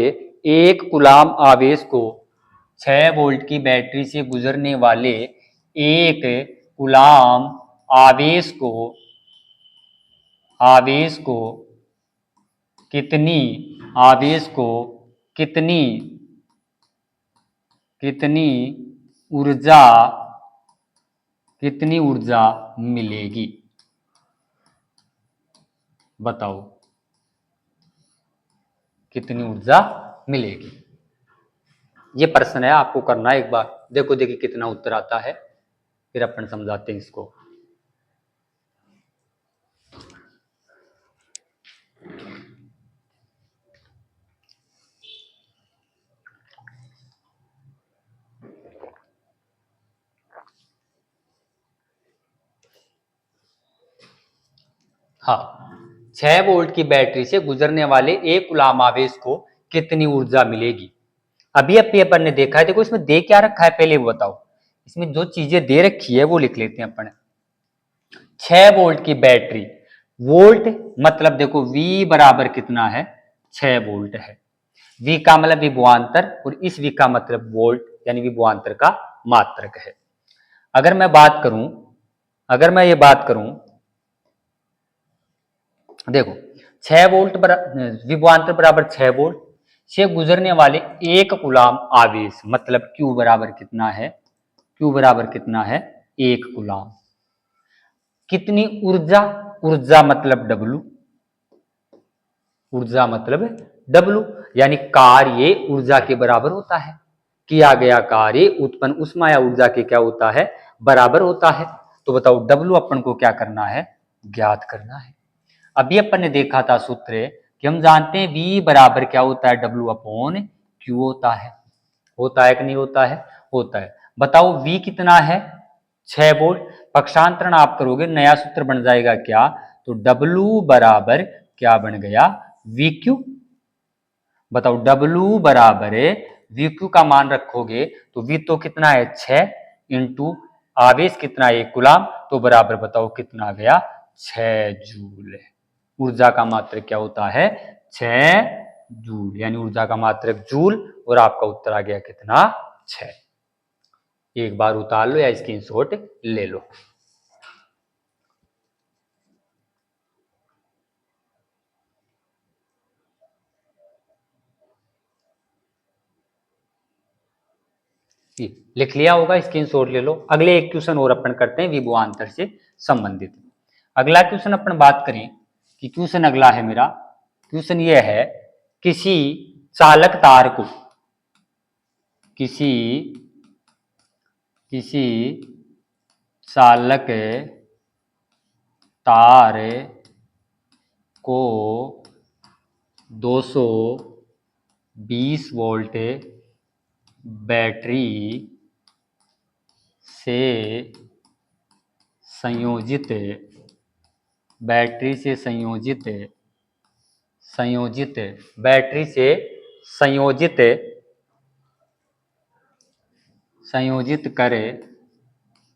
एक कूलाम आवेश को, 6 वोल्ट की बैटरी से गुजरने वाले एक कूलाम आवेश को कितनी ऊर्जा मिलेगी? बताओ कितनी ऊर्जा मिलेगी? ये प्रश्न है, आपको करना है एक बार। देखो देखिए कितना उत्तर आता है, फिर अपन समझाते हैं इसको। हाँ, 6 वोल्ट की बैटरी से गुजरने वाले एक कूलाम आवेश को कितनी ऊर्जा मिलेगी? अभी अपन ने देखा है। देखो इसमें दे क्या रखा है पहले वो बताओ। इसमें जो चीजें दे रखी है वो लिख लेते हैं अपन। 6 वोल्ट की बैटरी, वोल्ट मतलब देखो V बराबर कितना है? 6 वोल्ट है। V का मतलब विभवांतर, और इस V का मतलब वोल्ट, यानी विभवांतर का मात्रक है। अगर मैं ये बात करूं देखो 6 वोल्ट विभवांतर बराबर 6 वोल्ट से गुजरने वाले एक कूलाम आवेश, मतलब Q बराबर कितना है? Q बराबर कितना है? 1 कूलाम। कितनी ऊर्जा? ऊर्जा मतलब W, यानी कार्य ऊर्जा के बराबर होता है। किया गया कार्य उत्पन्न उष्मा या ऊर्जा के क्या होता है? बराबर होता है। तो बताओ W अपन को क्या करना है? ज्ञात करना है। अभी अपन ने देखा था सूत्र कि हम जानते हैं V बराबर क्या होता है? W अपॉन Q होता है कि नहीं होता है? होता है। बताओ V कितना है? 6 वोल्ट। पक्षांतरण आप करोगे, नया सूत्र बन जाएगा क्या? तो W बराबर क्या बन गया? VQ। बताओ W बराबर VQ का मान रखोगे तो V तो कितना है? 6 इंटू आवेश कितना है? 1 कूलाम, तो बराबर बताओ कितना आ गया? 6 जूल। ऊर्जा का मात्रक क्या होता है? 6 जूल, यानी ऊर्जा का मात्रक जूल, और आपका उत्तर आ गया कितना? 6। एक बार उतार लो या स्क्रीनशॉट ले लो। लिख लिया होगा, स्क्रीनशॉट ले लो। अगले एक क्वेश्चन और अपन करते हैं विभवांतर से संबंधित। अगला क्वेश्चन अपन बात करें कि क्वेश्चन अगला है मेरा, क्वेश्चन यह है किसी चालक तार को किसी चालक तार को 220 वोल्ट बैटरी से संयोजित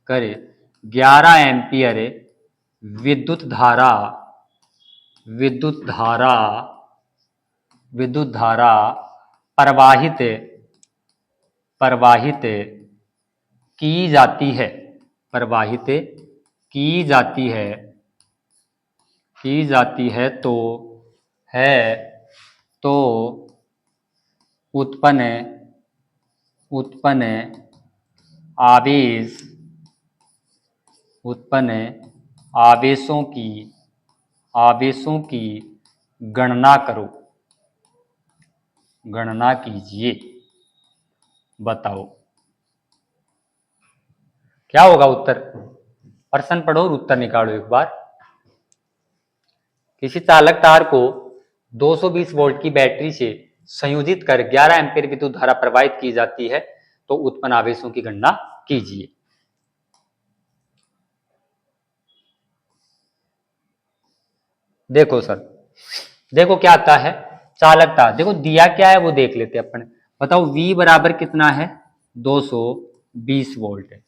करे 11 एम्पियर विद्युत धारा प्रवाहित की जाती है तो उत्पन्न आवेशों की गणना कीजिए। बताओ क्या होगा उत्तर? प्रश्न पढ़ो और उत्तर निकालो एक बार। किसी चालक तार को 220 वोल्ट की बैटरी से संयोजित कर 11 एम्पीयर विद्युत धारा प्रवाहित की जाती है, तो उत्पन्न आवेशों की गणना कीजिए। देखो सर, देखो क्या आता है, चालक तार, देखो दिया क्या है वो देख लेते हैं अपन। बताओ V बराबर कितना है? 220 वोल्ट है।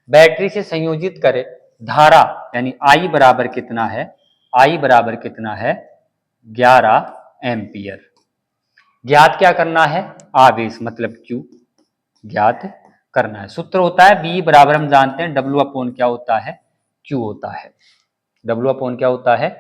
बैटरी से संयोजित करे धारा यानी I बराबर कितना है? I बराबर कितना है? 11 एम्पियर। ज्ञात क्या करना है? आवेश मतलब Q ज्ञात करना है। सूत्र होता है V बराबर हम जानते हैं W अपॉन क्या होता है? Q होता है। W अपॉन क्या होता है?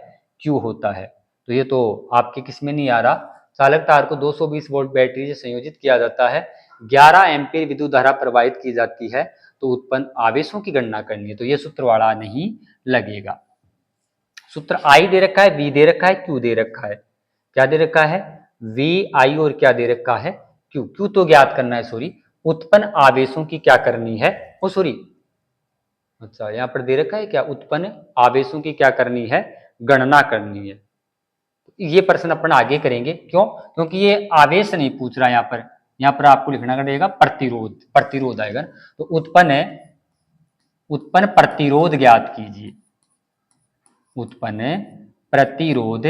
Q होता है। तो ये तो आपके किस में नहीं आ रहा। चालक तार को 220 वोल्ट बैटरी से संयोजित किया जाता है, 11 एम्पीयर विद्युत धारा प्रवाहित की जाती है, तो उत्पन्न आवेशों की गणना करनी है। तो ये सूत्र वाला नहीं लगेगा। सूत्र I दे रखा है, V दे रखा है, Q दे रखा है। क्या दे रखा है? V, I और क्या दे रखा है? Q। Q तो ज्ञात करना है, सॉरी उत्पन्न आवेशों की क्या करनी है? वो सॉरी अच्छा यहाँ पर दे रखा है क्या? उत्पन्न आवेशों की क्या करनी है? गणना करनी है। ये प्रश्न अपन आगे करेंगे। क्यों? क्योंकि ये आवेश नहीं पूछ रहा। यहाँ पर आपको लिखना पड़ेगा प्रतिरोध आएगा। तो उत्पन्न प्रतिरोध ज्ञात कीजिए। उत्पन्न प्रतिरोध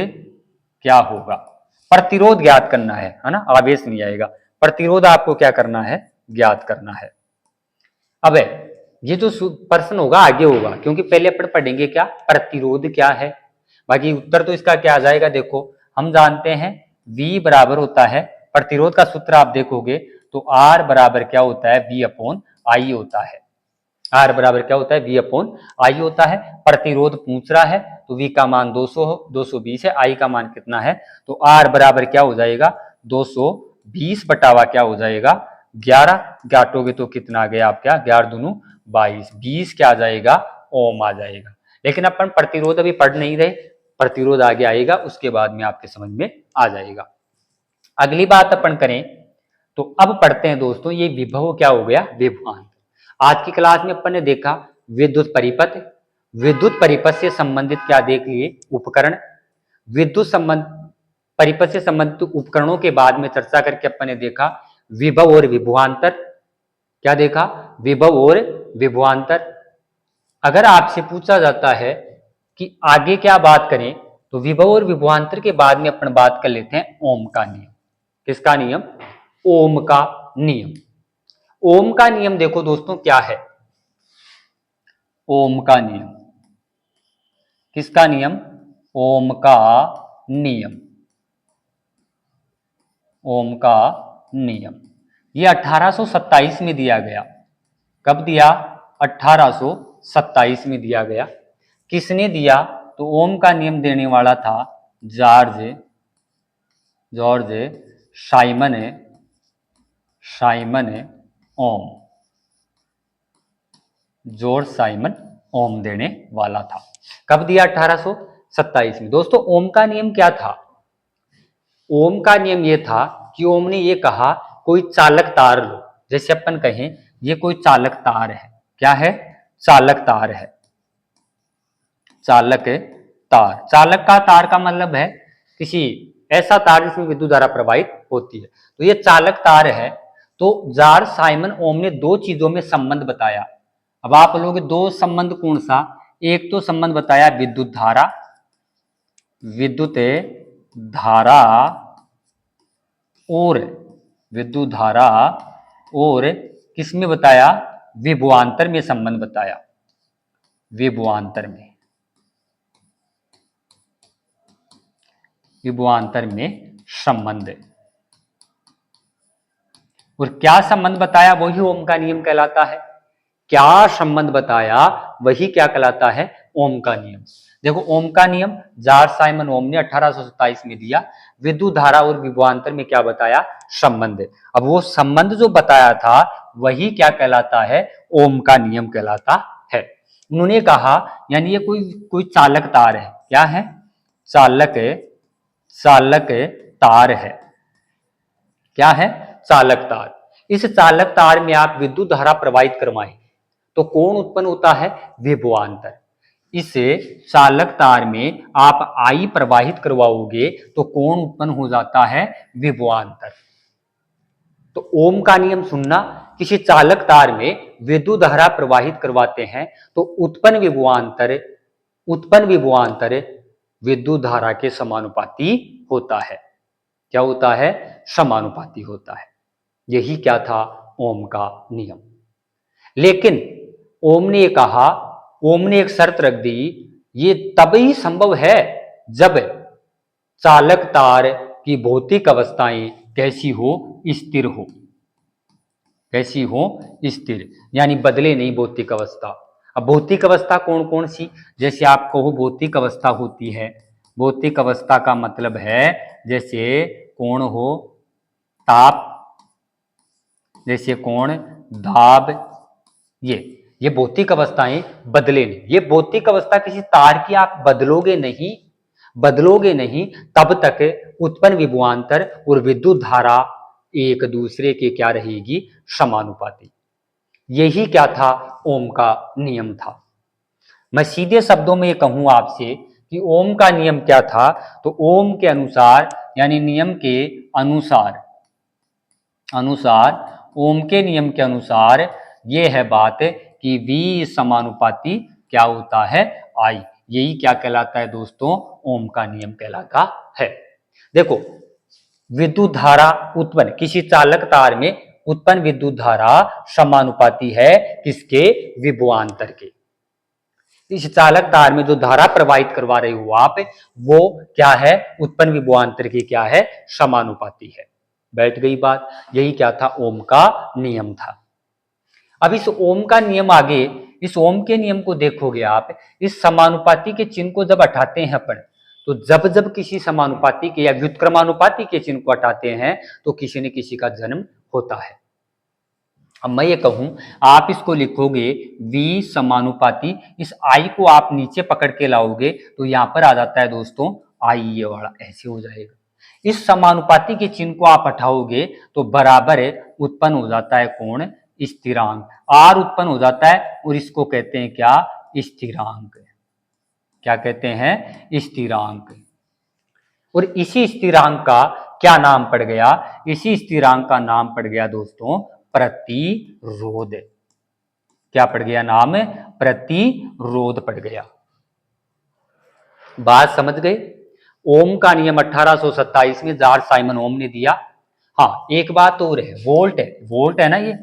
क्या होगा? प्रतिरोध ज्ञात करना है ना, आवेश नहीं आएगा। प्रतिरोध आपको क्या करना है? ज्ञात करना है। अब ये जो प्रश्न होगा आगे होगा, क्योंकि पहले अपन पढ़ेंगे क्या प्रतिरोध क्या है। बाकी उत्तर तो इसका क्या आ जाएगा, देखो हम जानते हैं V बराबर होता है, प्रतिरोध का सूत्र आप देखोगे तो R बराबर क्या होता है? V अपॉन I होता है। R बराबर क्या होता है? V अपॉन I होता है। प्रतिरोध पूछ रहा है तो V का मान 220 है, I का मान कितना है? तो R बराबर क्या हो जाएगा? 220 बटावा क्या हो जाएगा? 11 काटोगे तो कितना आ गया आपका? 11 दूनी 22, 20 क्या आ जाएगा? ओम आ जाएगा। लेकिन अपन प्रतिरोध अभी पढ़ नहीं रहे, प्रतिरोध आगे आएगा, उसके बाद में आपके समझ में आ जाएगा। अगली बात अपन करें तो अब पढ़ते हैं दोस्तों, ये विभव क्या हो गया? विभवांतर। आज की क्लास में अपन ने देखा विद्युत परिपथ से संबंधित क्या देख लिए? उपकरण। परिपथ से संबंधित उपकरणों के बाद में चर्चा करके अपन ने देखा विभव और विभवांतर। क्या देखा? विभव और विभवांतर। अगर आपसे पूछा जाता है कि आगे क्या बात करें, तो विभव और विभवांतर के बाद में अपन बात कर लेते हैं ओम का नियम। किसका नियम? ओम का नियम। ओम का नियम देखो दोस्तों क्या है। ओम का नियम। किसका नियम? ओम का नियम। ओम का नियम ये 1827 में दिया गया। कब दिया? 1827 में दिया गया। किसने दिया? तो ओम का नियम देने वाला था जॉर्ज साइमन ओम। जॉर्ज साइमन ओम देने वाला था। कब दिया? 1827 में। दोस्तों ओम का नियम क्या था? ओम का नियम यह था कि ओम ने यह कहा कोई चालक तार लो। जैसे अपन कहें ये कोई चालक तार है। क्या है? चालक तार है। चालक तार। चालक का तार का मतलब है किसी ऐसा तार जिसमें विद्युत धारा प्रवाहित होती है। तो ये चालक तार है। तो जॉर्ज साइमन ओम ने दो चीजों में संबंध बताया। अब आप लोग दो संबंध कौन सा? एक तो संबंध बताया विद्युत धारा और विद्युत धारा और किसमें बताया? विभवांतर में संबंध बताया। विभवांतर में संबंध। और क्या संबंध बताया? वही ओम का नियम कहलाता है। क्या संबंध बताया वही क्या कहलाता है? ओम का नियम। देखो ओम का नियम जॉर्ज साइमन ओम ने 1827 में दिया। विद्युत धारा और विभवांतर में क्या बताया? संबंध। अब वो संबंध जो बताया था वही क्या कहलाता है? ओम का नियम कहलाता है। उन्होंने कहा यानी ये कोई चालक तार है। क्या है? चालक तार है। क्या है? चालक तार। इस चालक तार में आप विद्युत धारा प्रवाहित करवाएं तो कौन उत्पन्न होता है? विभवांतर। इस चालक तार में आप आई प्रवाहित करवाओगे तो कौन उत्पन्न हो जाता है? विभवांतर। तो ओम का नियम सुनना, किसी चालक तार में विद्युत धारा प्रवाहित करवाते हैं तो उत्पन्न विभवांतर विद्युत धारा के समानुपाती होता है। क्या होता है? समानुपाती होता है। यही क्या था? ओम का नियम। लेकिन ओम ने एक शर्त रख दी, ये तभी संभव है जब चालक तार की भौतिक अवस्थाएं कैसी हो? स्थिर हो। कैसी हो? स्थिर, यानी बदले नहीं भौतिक अवस्था। अब भौतिक अवस्था कौन कौन सी? जैसे आप कहो भौतिक अवस्था होती है। भौतिक अवस्था का मतलब है जैसे कोण हो, ताप, जैसे कोण, दाब, ये भौतिक अवस्थाएं बदले नहीं। ये भौतिक अवस्था किसी तार की आप बदलोगे नहीं तब तक उत्पन्न विभवांतर और विद्युत धारा एक दूसरे के क्या रहेगी? समानुपाती। यही क्या था? ओम का नियम था। मैं सीधे शब्दों में कहूं आपसे कि ओम का नियम क्या था, तो ओम के अनुसार यानी नियम के अनुसार ओम के नियम के अनुसार यह है बात कि V समानुपाती क्या होता है? I। यही क्या कहलाता है दोस्तों? ओम का नियम कहलाता है। देखो विद्युत धारा उत्पन्न किसी चालक तार में उत्पन्न विद्युत धारा समानुपाती है किसके? विभवांतर के। इस चालक तार में जो धारा प्रवाहित करवा रहे हो आप, वो क्या है? उत्पन्न विभवांतर की क्या है? समानुपाती है। बैठ गई बात। यही क्या था? ओम का नियम था। अब इस ओम का नियम आगे, इस ओम के नियम को देखोगे आप, इस समानुपाती के चिन्ह को जब हटाते हैं अपन, तो जब किसी समानुपाती के या व्युत्क्रमानुपाती के चिन्ह को हटाते हैं तो किसी न किसी का जन्म होता है। अब मैं ये कहूं, आप इसको लिखोगे V समानुपाती, इस I को आप नीचे पकड़ के लाओगे तो यहां पर आ जाता है दोस्तों I, ये वाला ऐसे हो जाएगा। इस समानुपाती के चिन्ह को आप हटाओगे तो बराबर उत्पन्न हो जाता है कोण स्थिरांक, R उत्पन्न हो जाता है और इसको कहते हैं क्या? स्थिरांक। क्या कहते हैं? स्थिरांक। और इसी स्थिरांक का क्या नाम पड़ गया, इसी स्थिरांक का नाम पड़ गया दोस्तों प्रतिरोध। क्या पड़ गया नाम, प्रतिरोध पड़ गया। बात समझ गए। ओम का नियम 1827 में जॉर्ज साइमन ओम ने दिया। हाँ, एक बात और है, वोल्ट है, वोल्ट है ना, ये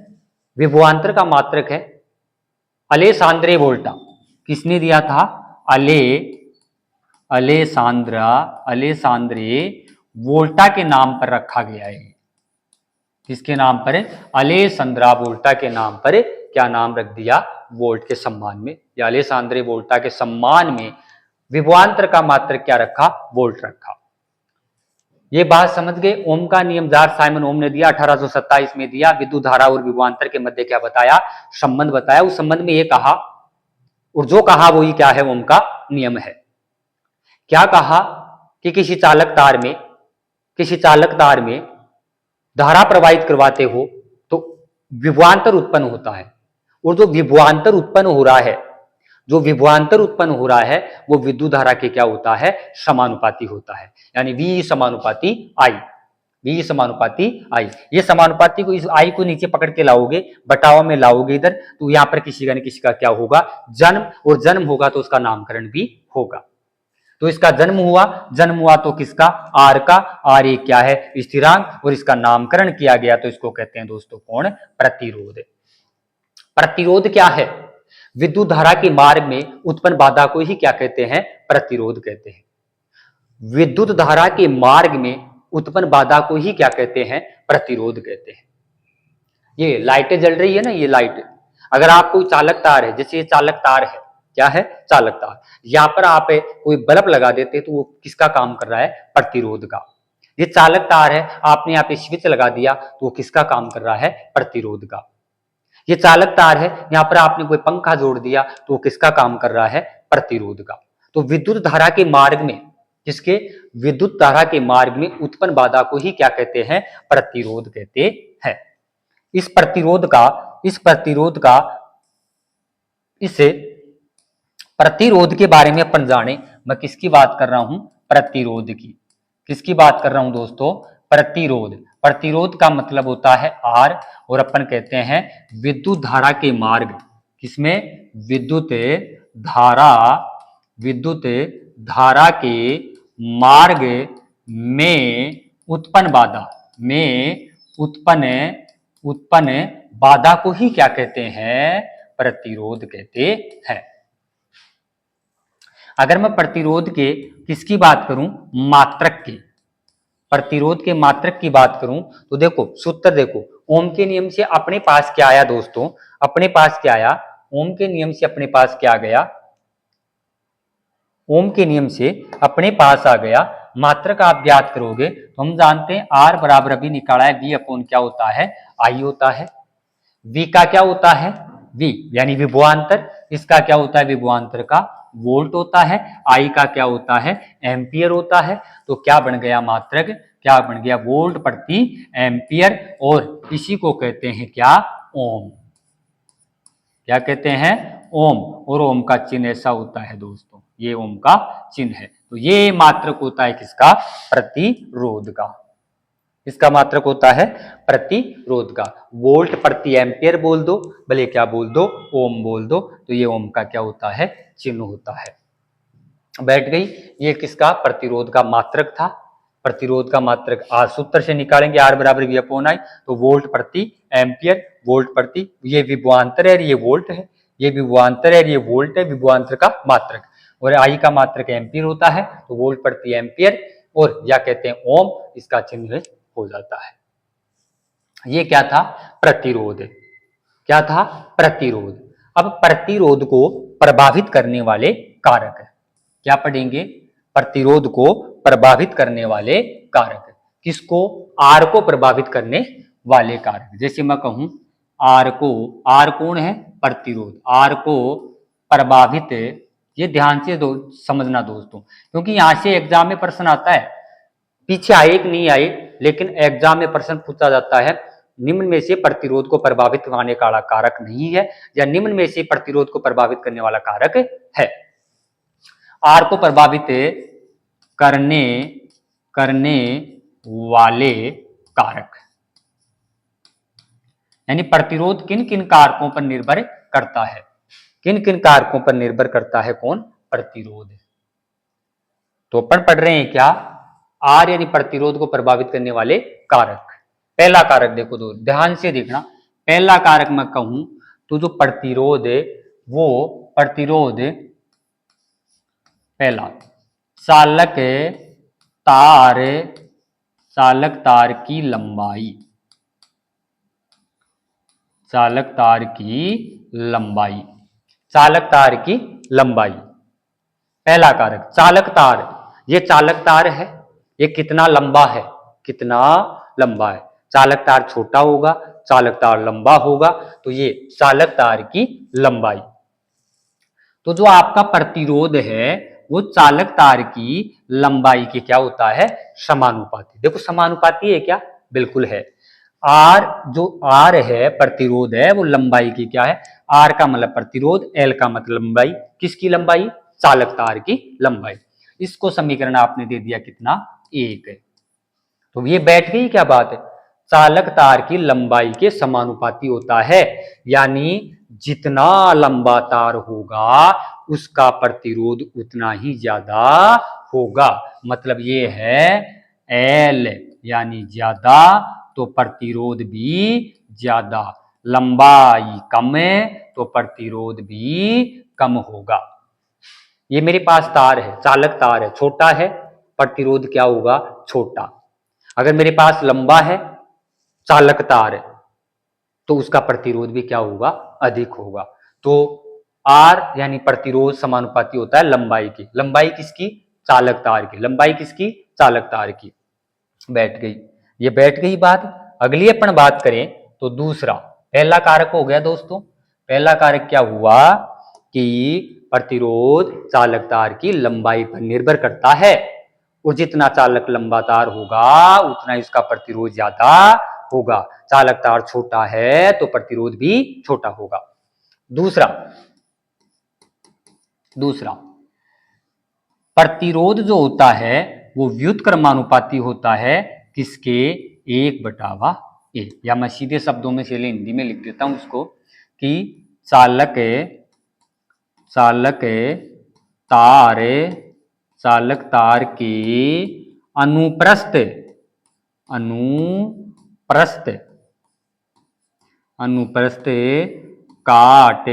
विभवांतर का मात्रक है। अलेसांद्रे वोल्टा किसने दिया था, अलेसांद्रे वोल्टा के नाम पर रखा गया है। किसके नाम पर, अलेसंद्रा वोल्टा के नाम पर क्या नाम रख दिया, वोल्ट के सम्मान में, या अलेसांद्रे वोल्टा के सम्मान में विभवांतर का मात्रक क्या रखा, वोल्ट रखा। ये बात समझ गए। ओम का नियम जॉर्ज साइमन ओम ने दिया, 1827 में दिया। विद्युत धारा और विभवांतर के मध्य क्या बताया, संबंध बताया। उस संबंध में ये कहा, और जो कहा वही क्या है, ओम का नियम है। क्या कहा कि किसी चालक तार में धारा प्रवाहित करवाते हो तो विभवांतर उत्पन्न होता है, और जो विभवांतर उत्पन्न हो रहा है वो विद्युत धारा के क्या होता है, समानुपाती होता है, यानी V समानुपाती I। ये समानुपाती को, इस I को नीचे पकड़ के लाओगे, बटाव में लाओगे इधर, तो यहां पर किसी न किसी का क्या होगा, जन्म, और जन्म होगा तो उसका नामकरण भी होगा। तो इसका जन्म हुआ तो किसका, आर का, आर एक क्या है, स्थिरांक, और इसका नामकरण किया गया तो इसको कहते हैं दोस्तों कौन, प्रतिरोध। प्रतिरोध क्या है, विद्युत धारा के मार्ग में उत्पन्न बाधा को ही क्या कहते हैं, प्रतिरोध कहते हैं। विद्युत धारा के मार्ग में उत्पन्न बाधा को ही क्या कहते हैं, प्रतिरोध कहते हैं। ये लाइटें जल रही है ना, ये लाइट, अगर आप कोई चालक तार है, जैसे ये चालक तार है, क्या है, चालक तार, यहां पर आप कोई बल्ब लगा देते तो वो किसका काम कर रहा है, प्रतिरोध का। ये चालक तार है, आपने यहाँ पे स्विच लगा दिया तो वो किसका काम कर रहा है, प्रतिरोध का। ये चालक तार है, यहां पर आपने कोई पंखा जोड़ दिया तो वो किसका काम कर रहा है, प्रतिरोध का। तो विद्युत धारा के मार्ग में, जिसके विद्युत धारा के मार्ग में उत्पन्न बाधा को ही क्या कहते हैं, प्रतिरोध कहते हैं। इस प्रतिरोध के बारे में अपन जाने, मैं किसकी बात कर रहा हूं, प्रतिरोध की। किसकी बात कर रहा हूं दोस्तों, प्रतिरोध। प्रतिरोध का मतलब होता है आर, और अपन कहते हैं विद्युत धारा के मार्ग, किसमें, विद्युत धारा के मार्ग में उत्पन्न बाधा को ही क्या कहते हैं, प्रतिरोध कहते हैं। अगर मैं प्रतिरोध के किसकी बात करूं, मात्रक की, प्रतिरोध के मात्रक की बात करूं तो देखो सूत्र, देखो ओम के नियम से अपने पास क्या आया दोस्तों, अपने पास क्या आया, ओम के नियम से अपने पास क्या आ गया, ओम के नियम से अपने पास आ गया, मात्रक आप ज्ञात करोगे तो हम जानते हैं आर बराबर अभी निकाला है, V अपॉन क्या होता है, I होता है। V का क्या होता है, V यानी विभवांतर, इसका क्या होता है, विभवांतर का वोल्ट होता है, I का क्या होता है, एम्पियर होता है। तो क्या बन गया मात्रक, क्या बन गया, वोल्ट प्रति एम्पियर, और इसी को कहते हैं क्या, ओम। क्या कहते हैं, ओम, और ओम का चिन्ह ऐसा होता है दोस्तों, ये ओम का चिन्ह है। तो ये मात्रक होता है किसका, प्रतिरोध का। इसका मात्रक होता है प्रतिरोध का। वोल्ट प्रति एम्पियर बोल दो, भले क्या बोल दो, ओम बोल दो, तो ये ओम का क्या होता है, चिन्ह होता है। बैठ गई। ये किसका, प्रतिरोध का मात्रक था। प्रतिरोध का मात्रक सूत्र से निकालेंगे, आर बराबर वी अपॉन आई, तो वोल्ट प्रति एम्पियर, वोल्ट प्रति, ये विभवांतर है, ये वोल्ट है, ये विभवांतर है, ये वोल्ट है, विभवांतर का मात्रक, और आई का मात्रक एम्पियर होता है, तो वोल्ट प्रति एम्पियर, और या कहते हैं ओम, इसका चिन्ह हो जाता है। ये क्या था, प्रतिरोध। क्या था, प्रतिरोध। अब प्रतिरोध को प्रभावित करने वाले कारक, क्या पढ़ेंगे, प्रतिरोध को प्रभावित करने वाले कारक। किसको, आर को प्रभावित करने वाले कारक। जैसे मैं कहूं आर कौन है, प्रतिरोध, आर को प्रभावित, ये ध्यान से समझना दोस्तों, क्योंकि यहां से एग्जाम में प्रश्न आता है, पीछे आए कि नहीं आए, लेकिन एग्जाम में प्रश्न पूछा जाता है, निम्न में से प्रतिरोध को प्रभावित करने वाला कारक नहीं है, या निम्न में से प्रतिरोध को प्रभावित करने वाला कारक है। आर को प्रभावित करने वाले कारक, यानी प्रतिरोध किन किन कारकों पर निर्भर करता है, किन किन कारकों पर निर्भर करता है कौन, प्रतिरोध। तो अपन पढ़ रहे हैं क्या, आर यानी प्रतिरोध को प्रभावित करने वाले कारक। पहला कारक देखो दोस्त, ध्यान से देखना, पहला कारक मैं कहूं तो जो प्रतिरोध है वो प्रतिरोध पहला चालक तार, चालक तार की लंबाई, चालक तार की लंबाई, चालक तार की लंबाई। पहला कारक चालक तार, ये चालक तार है, ये कितना लंबा है, कितना लंबा है, चालक तार छोटा होगा, चालक तार लंबा होगा, तो ये चालक तार की लंबाई। तो जो आपका प्रतिरोध है वो चालक तार की लंबाई के क्या होता है, समानुपाती। देखो समानुपाती है क्या, बिल्कुल है। आर जो आर है प्रतिरोध है वो लंबाई की क्या है, आर का मतलब प्रतिरोध, एल का मतलब लंबाई, किसकी लंबाई, चालक तार की लंबाई। इसको समीकरण आपने दे दिया कितना, एक है। तो ये बैठ गई क्या बात है, चालक तार की लंबाई के समानुपाती होता है, यानी जितना लंबा तार होगा उसका प्रतिरोध उतना ही ज्यादा होगा। मतलब ये है एल यानी ज्यादा तो प्रतिरोध भी ज्यादा, लंबाई कम है तो प्रतिरोध भी कम होगा। ये मेरे पास तार है, चालक तार है, छोटा है, प्रतिरोध क्या होगा, छोटा। अगर मेरे पास लंबा है चालक तार है तो उसका प्रतिरोध भी क्या होगा, अधिक होगा। तो आर यानी प्रतिरोध समानुपाती होता है लंबाई की, लंबाई किसकी, चालक तार की, लंबाई किसकी, चालक तार की। बैठ गई, ये बैठ गई बात। अगली अपन बात करें तो दूसरा, पहला कारक हो गया दोस्तों, पहला कारक क्या हुआ कि प्रतिरोध चालक तार की लंबाई पर निर्भर करता है, और जितना चालक लंबा तार होगा उतना इसका प्रतिरोध ज्यादा होगा, चालक तार छोटा है तो प्रतिरोध भी छोटा होगा। दूसरा, दूसरा प्रतिरोध जो होता है वो व्युत्क्रमानुपाती होता है किसके, एक बटावा ए, या मैं सीधे शब्दों में चलिए हिंदी में लिख देता हूं इसको कि चालक चालक तार, चालक तार के अनुप्रस्थ, अनुप्रस्थ, अनुप्रस्थ काट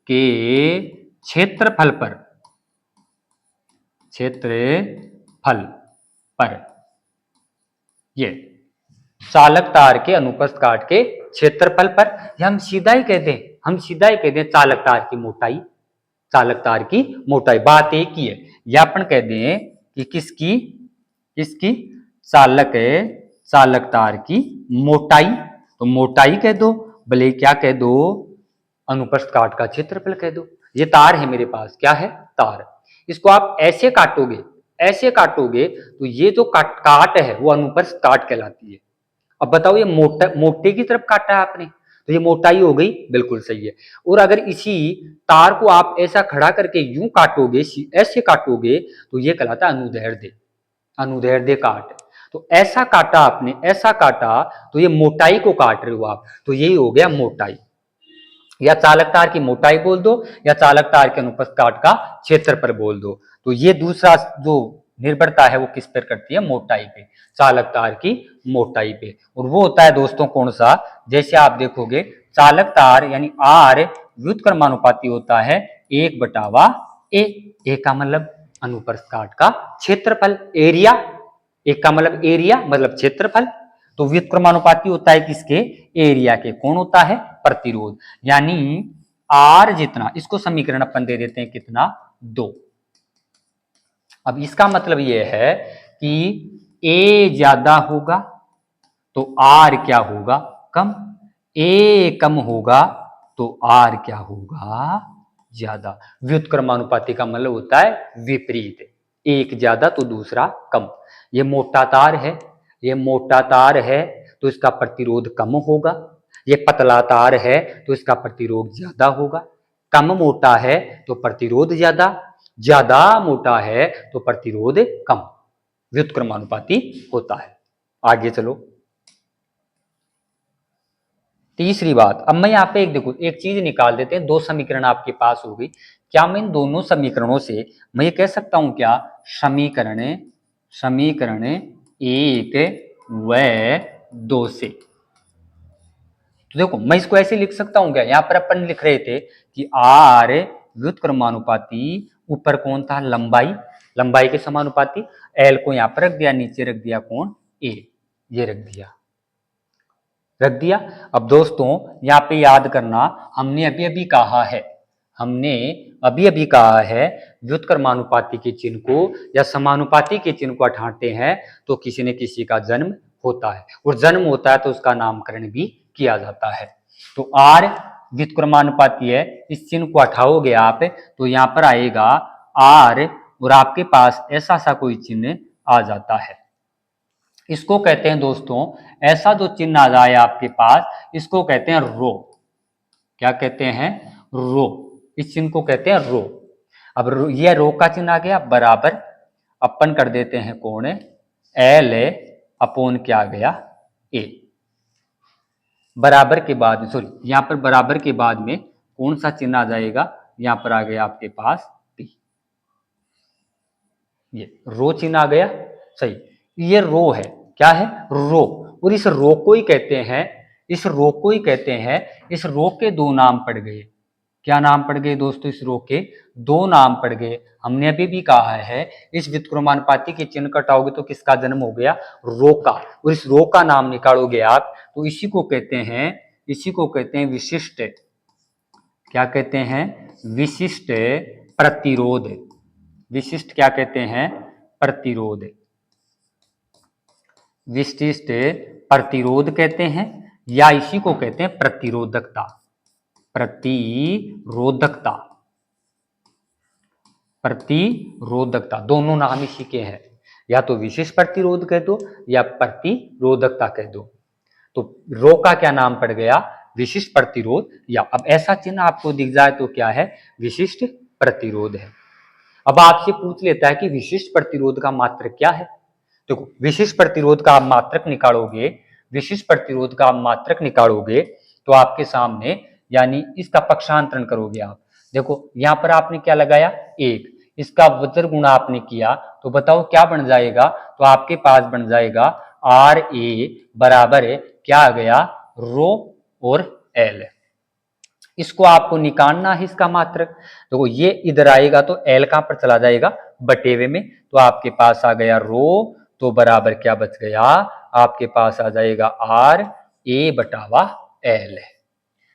के क्षेत्रफल पर, क्षेत्रफल पर, ये चालक तार के अनुप्रस्थ काट के क्षेत्रफल पर, या हम सीधा ही कह दें, हम सीधा ही कह दें चालक तार की मोटाई, चालक तार की मोटाई, बात एक ही है। या अपन कह दें कि किसकी, किसकी, चालक चालक तार की मोटाई, तो मोटाई कह दो, भले क्या कह दो, अनुप्रस्थ काट का क्षेत्रफल कह दो। ये तार है मेरे पास, क्या है, तार। इसको आप ऐसे काटोगे, ऐसे काटोगे तो ये जो काट है वो अनुप्रस्थ काट कहलाती है। अब बताओ ये मोटे की तरफ काटा है आपने तो ये मोटाई हो गई, बिल्कुल सही है। और अगर इसी तार को आप ऐसा खड़ा करके यूं काटोगे, ऐसे काटोगे तो ये कहलाता है अनुदैर्ध्य, अनुदैर्ध्य काट। तो ऐसा काटा आपने, ऐसा काटा तो ये मोटाई को काट रहे हो आप, तो यही हो गया मोटाई। या चालक तार की मोटाई बोल दो या चालक तार के अनुप्रस्थ काट का क्षेत्रफल बोल दो। तो ये दूसरा जो निर्भरता है वो किस पर करती है, मोटाई पे, चालक तार की मोटाई पे। और वो होता है दोस्तों कौन सा, जैसे आप देखोगे चालक तार यानी आर व्युत्क्रमानुपाती होता है एक बटावा ए, ए का मतलब अनुप्रस्थ काट का क्षेत्रफल, एरिया, एक का मतलब एरिया मतलब क्षेत्रफल, तो व्युत्क्रमानुपाती होता है किसके, एरिया के, कौन होता है, प्रतिरोध। यानी आर जितना, इसको समीकरण अपन दे देते हैं कितना, 2। अब इसका मतलब यह है कि ए ज्यादा होगा तो आर क्या होगा, कम, ए कम होगा तो आर क्या होगा, ज्यादा। व्युत्क्रमानुपाती का मतलब होता है विपरीत, एक ज्यादा तो दूसरा कम। ये मोटा तार है, ये मोटा तार है तो इसका प्रतिरोध कम होगा, ये पतला तार है तो इसका प्रतिरोध ज्यादा होगा। कम मोटा है तो प्रतिरोध ज्यादा, ज्यादा मोटा है तो प्रतिरोध कम, व्युत्क्रमानुपाती होता है। आगे चलो। तीसरी बात, अब मैं यहाँ पे एक देखो एक चीज निकाल देते हैं, दो समीकरण आपके पास हो गई। क्या मैं इन दोनों समीकरणों से मैं ये कह सकता हूं क्या, समीकरण समीकरण एक व दो से, तो देखो मैं इसको ऐसे लिख सकता हूं क्या, यहाँ पर अपन लिख रहे थे कि आर व्युत्क्रमानुपाती, ऊपर कौन था, लंबाई, लंबाई के समानुपाती, एल को यहाँ पर रख दिया, नीचे रख दिया कौन, ए, ये रख दिया। अब दोस्तों यहाँ पे याद करना, हमने अभी अभी कहा है, हमने अभी अभी कहा है व्युत्क्रमानुपाती के चिन्ह को या समानुपाती के चिन्ह को हटाते हैं तो किसी न किसी का जन्म होता है, और जन्म होता है तो उसका नामकरण भी किया जाता है। तो आर व्युत्क्रमानुपाती है, इस चिन्ह को हटाओगे आप तो यहाँ पर आएगा आर, और आपके पास ऐसा सा कोई चिन्ह आ जाता है। इसको कहते हैं दोस्तों, ऐसा जो चिन्ह आ जाए आपके पास इसको कहते हैं रो। क्या कहते हैं, रो, इस चिन्ह को कहते हैं रो। अब ये रो का चिन्ह आ गया, बराबर अपन कर देते हैं कौन, एल अपोन क्या आ गया, ए, बराबर के बाद, सॉरी यहां पर बराबर के बाद में कौन सा चिन्ह आ जाएगा, यहां पर आ गया आपके पास पी, ये रो चिन्ह आ गया, सही, ये रो है, क्या है, रो, और इस रो को ही कहते हैं, इस रो को ही कहते हैं, इस रो के दो नाम पड़ गए। क्या नाम पड़ गए दोस्तों, इस रो के दो नाम पड़ गए। हमने अभी भी कहा है इस व्युत्क्रमानुपाती के चिन्ह कटाओगे तो किसका जन्म हो गया, रो का, और इस रो का नाम निकालोगे आप तो इसी को कहते हैं, इसी को कहते हैं विशिष्ट, क्या कहते हैं, विशिष्ट प्रतिरोध, विशिष्ट क्या कहते हैं, प्रतिरोध, विशिष्ट प्रतिरोध कहते हैं, या इसी को कहते हैं प्रतिरोधकता, प्रतिरोधकता, प्रतिरोधकता, दोनों नाम इसी के हैं, या तो विशिष्ट प्रतिरोध कह दो या प्रतिरोधकता कह दो। तो रो का क्या नाम पड़ गया, विशिष्ट प्रतिरोध, या अब ऐसा चिन्ह आपको दिख जाए तो क्या है, विशिष्ट प्रतिरोध है। अब आपसे पूछ लेता है कि विशिष्ट प्रतिरोध का मात्रक क्या है। देखो विशिष्ट प्रतिरोध का आप मात्रक निकालोगे, विशिष्ट प्रतिरोध का आप मात्रक निकालोगे तो आपके सामने, यानी इसका पक्षांतरण करोगे आप, देखो यहां पर आपने क्या लगाया, एक, इसका वज्र गुणा आपने किया तो बताओ क्या बन जाएगा, तो आपके पास बन जाएगा आर ए बराबर है क्या आ गया, रो और एल। इसको आपको निकालना है इसका मात्रक, देखो ये इधर आएगा तो एल कहां पर चला जाएगा, बटेवे में, तो आपके पास आ गया रो, तो बराबर क्या बच गया, आपके पास आ जाएगा आर ए बटावा एल।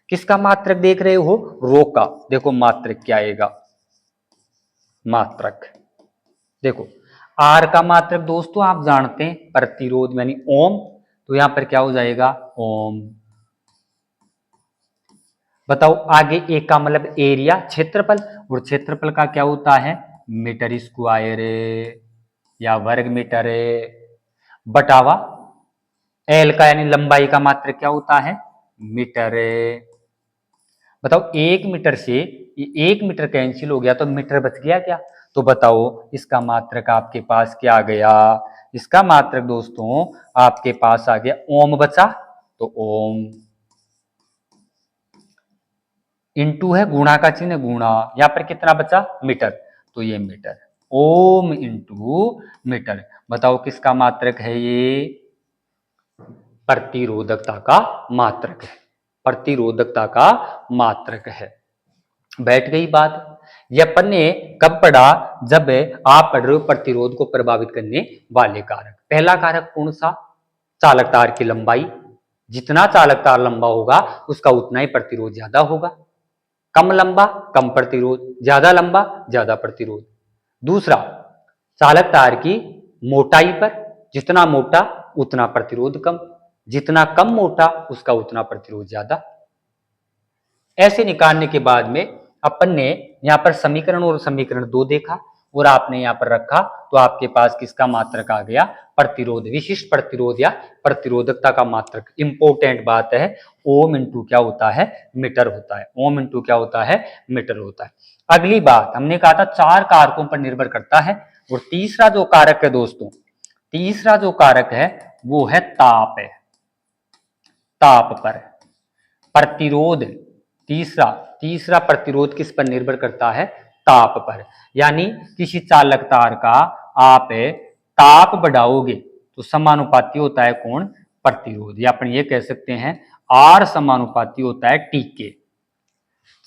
किसका मात्रक देख रहे हो, रो का, देखो मात्रक क्या आएगा, मात्रक देखो आर का मात्रक दोस्तों आप जानते हैं प्रतिरोध यानी ओम, तो यहां पर क्या हो जाएगा, ओम। बताओ आगे ए का मतलब एरिया, क्षेत्रफल, और क्षेत्रफल का क्या होता है, मीटर स्क्वायर या वर्ग मीटर, बटावा एल का यानी लंबाई का मात्रक क्या होता है, मीटर। बताओ एक मीटर से एक मीटर कैंसिल हो गया तो मीटर बच गया क्या, तो बताओ इसका मात्रक आपके पास क्या आ गया, इसका मात्रक दोस्तों आपके पास आ गया ओम बचा, तो ओम, इंटू है गुणा का चिन्ह, गुणा, यहां पर कितना बचा, मीटर, तो ये मीटर, ओम इंटू मीटर। बताओ किसका मात्रक है ये, प्रतिरोधकता का मात्रक है, प्रतिरोधकता का मात्रक है। बैठ गई बात। यह अपन ने कब पढ़ा, जब आप पढ़ रहे हो प्रतिरोध को प्रभावित करने वाले कारक। पहला कारक कौन सा, चालक तार की लंबाई, जितना चालक तार लंबा होगा उसका उतना ही प्रतिरोध ज्यादा होगा, कम लंबा कम प्रतिरोध, ज्यादा लंबा ज्यादा प्रतिरोध। दूसरा, चालक तार की मोटाई पर, जितना मोटा उतना प्रतिरोध कम, जितना कम मोटा उसका उतना प्रतिरोध ज्यादा। ऐसे निकालने के बाद में अपन ने यहाँ पर समीकरण और समीकरण दो देखा और आपने यहाँ पर रखा तो आपके पास किसका मात्रक आ गया, प्रतिरोध, विशिष्ट प्रतिरोध या प्रतिरोधकता का मात्रक। इंपॉर्टेंट बात है, ओम इंटू क्या होता है, मीटर होता है, ओम इंटू क्या होता है, मीटर होता है। अगली बात हमने कहा था चार कारकों पर निर्भर करता है, और तीसरा जो कारक है दोस्तों, तीसरा जो कारक है वो है ताप है, ताप पर। प्रतिरोध तीसरा, तीसरा प्रतिरोध किस पर निर्भर करता है? ताप पर। यानी किसी चालक तार का आप ताप बढ़ाओगे तो समानुपाती होता है कौन? प्रतिरोध। या अपन ये कह सकते हैं आर समानुपाती होता है टी के।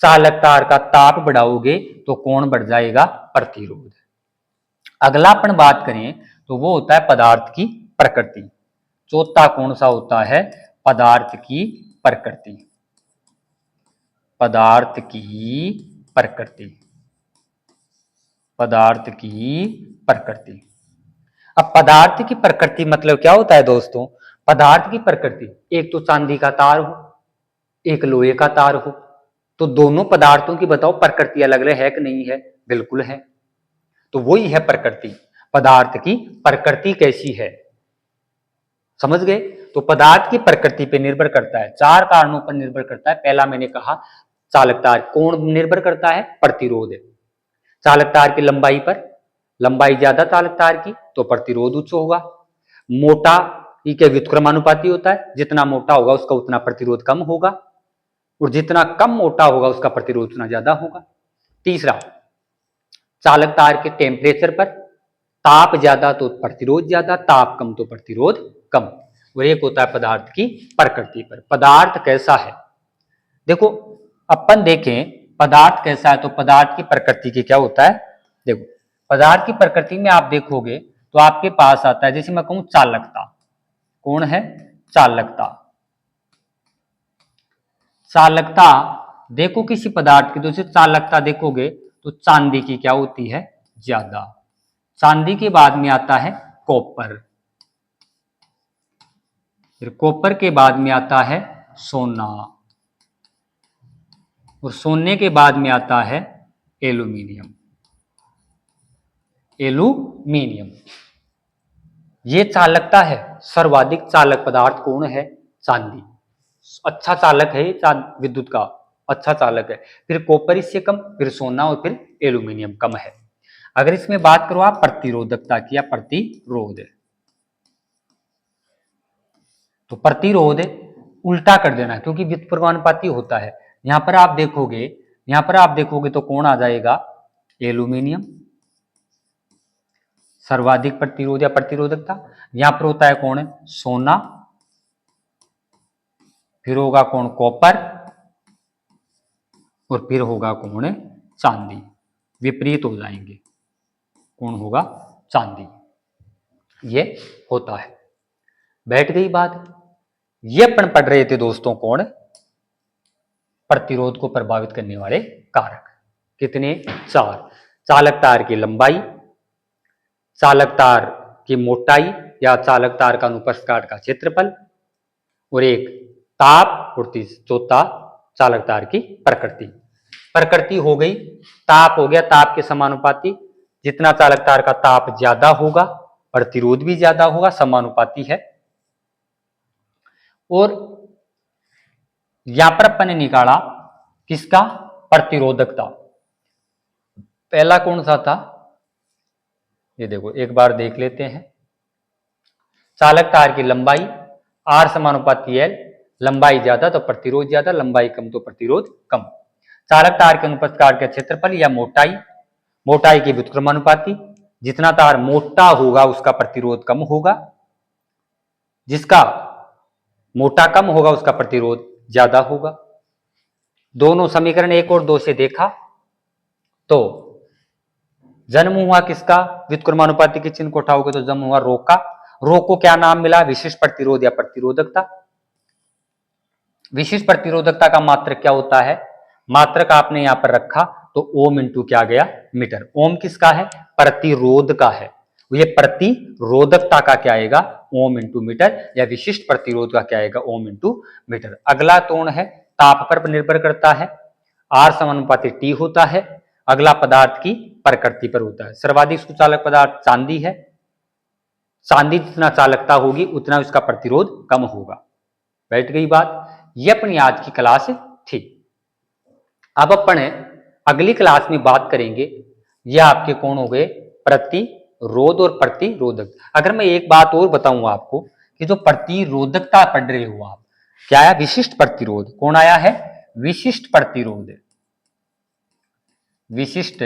चालक तार का ताप बढ़ाओगे तो कौन बढ़ जाएगा? प्रतिरोध। अगला अपन बात करें तो वो होता है पदार्थ की प्रकृति। चौथा कौन सा होता है? पदार्थ की प्रकृति। पदार्थ की प्रकृति, पदार्थ की प्रकृति। अब पदार्थ की प्रकृति मतलब क्या होता है दोस्तों? पदार्थ की प्रकृति, एक तो चांदी का तार हो, एक लोहे का तार हो, तो दोनों पदार्थों की बताओ प्रकृति अलग अलग है कि नहीं है? बिल्कुल है। तो वही है प्रकृति। पदार्थ की प्रकृति कैसी है, समझ गए? तो पदार्थ की प्रकृति पे निर्भर करता है, चार कारणों पर निर्भर करता है। पहला मैंने कहा चालक तार, कौन निर्भर करता है? प्रतिरोध। चालक तार की लंबाई पर, लंबाई ज्यादा चालक तार की तो प्रतिरोध उच्च होगा। मोटा ही के व्युत्क्रमानुपाती होता है, जितना मोटा होगा उसका उतना प्रतिरोध कम होगा, और जितना कम मोटा होगा उसका प्रतिरोध उतना ज्यादा होगा। तीसरा, चालक तार के टेम्परेचर पर, ताप ज्यादा तो प्रतिरोध ज्यादा, ताप कम तो प्रतिरोध कम। और एक होता है पदार्थ की प्रकृति पर, पदार्थ कैसा है। देखो अपन देखें पदार्थ कैसा है तो पदार्थ की प्रकृति की क्या होता है। देखो पदार्थ की प्रकृति में आप देखोगे तो आपके पास आता है, जैसे मैं कहूं चालकता, कौन है? चालकता। चालकता देखो किसी पदार्थ की, तो चालकता देखोगे तो चांदी की क्या होती है? ज्यादा। चांदी के बाद में आता है कॉपर, फिर कॉपर के बाद में आता है सोना, और सोने के बाद में आता है एल्यूमिनियम। एल्यूमिनियम ये चालकता है। सर्वाधिक चालक पदार्थ कौन है? चांदी। अच्छा चालक है विद्युत का, अच्छा चालक है। फिर कॉपर इससे कम, फिर सोना, और फिर एल्यूमिनियम कम है। अगर इसमें बात करो आप प्रतिरोधकता की या प्रतिरोध, तो प्रतिरोध उल्टा कर देना है क्योंकि व्युत्क्रमानुपाती होता है। यहां पर आप देखोगे, यहां पर आप देखोगे तो कौन आ जाएगा? एल्यूमिनियम। सर्वाधिक प्रतिरोध या प्रतिरोधकता। यहां पर होता है कौन? सोना। फिर होगा कौन? कॉपर। और फिर होगा कौन? चांदी। विपरीत हो जाएंगे, कौन होगा? चांदी। ये होता है। बैठ गई बात। ये अपन पढ़ रहे थे दोस्तों कौन? प्रतिरोध को प्रभावित करने वाले कारक। कितने? चार। चालक तार की लंबाई, चालक तार की मोटाई या चालक तार का अनुप्रस्थ काट का क्षेत्रफल, और एक ताप, और चौथा चालक तार की प्रकृति। प्रकृति हो गई, ताप हो गया, ताप के समानुपाती। जितना चालक तार का ताप ज्यादा होगा प्रतिरोध भी ज्यादा होगा, समानुपाती है। और यहां पर अपन ने निकाला किसका? प्रतिरोधकता। पहला कौन सा था? ये देखो एक बार देख लेते हैं। चालक तार की लंबाई आर समानुपाती एल, लंबाई ज्यादा तो प्रतिरोध ज्यादा, लंबाई कम तो प्रतिरोध कम। चालक तार के अनुप्रस्थ काट का क्षेत्रफल या मोटाई, मोटाई के व्युत्क्रमानुपाती। जितना तार मोटा होगा उसका प्रतिरोध कम होगा, जिसका मोटा कम होगा उसका प्रतिरोध ज्यादा होगा। दोनों समीकरण 1 और 2 से देखा तो जन्म हुआ किसका? व्युत्क्रमानुपाती के चिन्ह को उठाओगे तो जन्म हुआ रो का। रो को क्या नाम मिला? विशिष्ट प्रतिरोध या प्रतिरोधकता। विशिष्ट प्रतिरोधकता का मात्रक क्या होता है? मात्रक आपने यहां पर रखा तो ओम इंटू क्या गया? मीटर। ओम किसका है? प्रतिरोध का है। ये प्रतिरोधकता का क्या आएगा? Ohm into metre. या विशिष्ट प्रतिरोध का क्या आएगा? Ohm into metre. अगला कौन है? ताप पर निर्भर करता है, आर समानुपाती टी होता है। अगला पदार्थ की प्रकृति पर होता है। सर्वाधिक सुचालक पदार्थ चांदी है। चांदी जितना चालकता होगी उतना उसका प्रतिरोध कम होगा। बैठ गई बात। ये अपनी आज की क्लास थी। अब अपन अगली क्लास में बात करेंगे, ये आपके कौन हो गए? प्रतिरोध और प्रतिरोधक। अगर मैं एक बात और बताऊं आपको कि जो प्रतिरोधकता पढ़ रहे हो आप, क्या आया? विशिष्ट प्रतिरोध। कौन आया है? विशिष्ट प्रतिरोध। विशिष्ट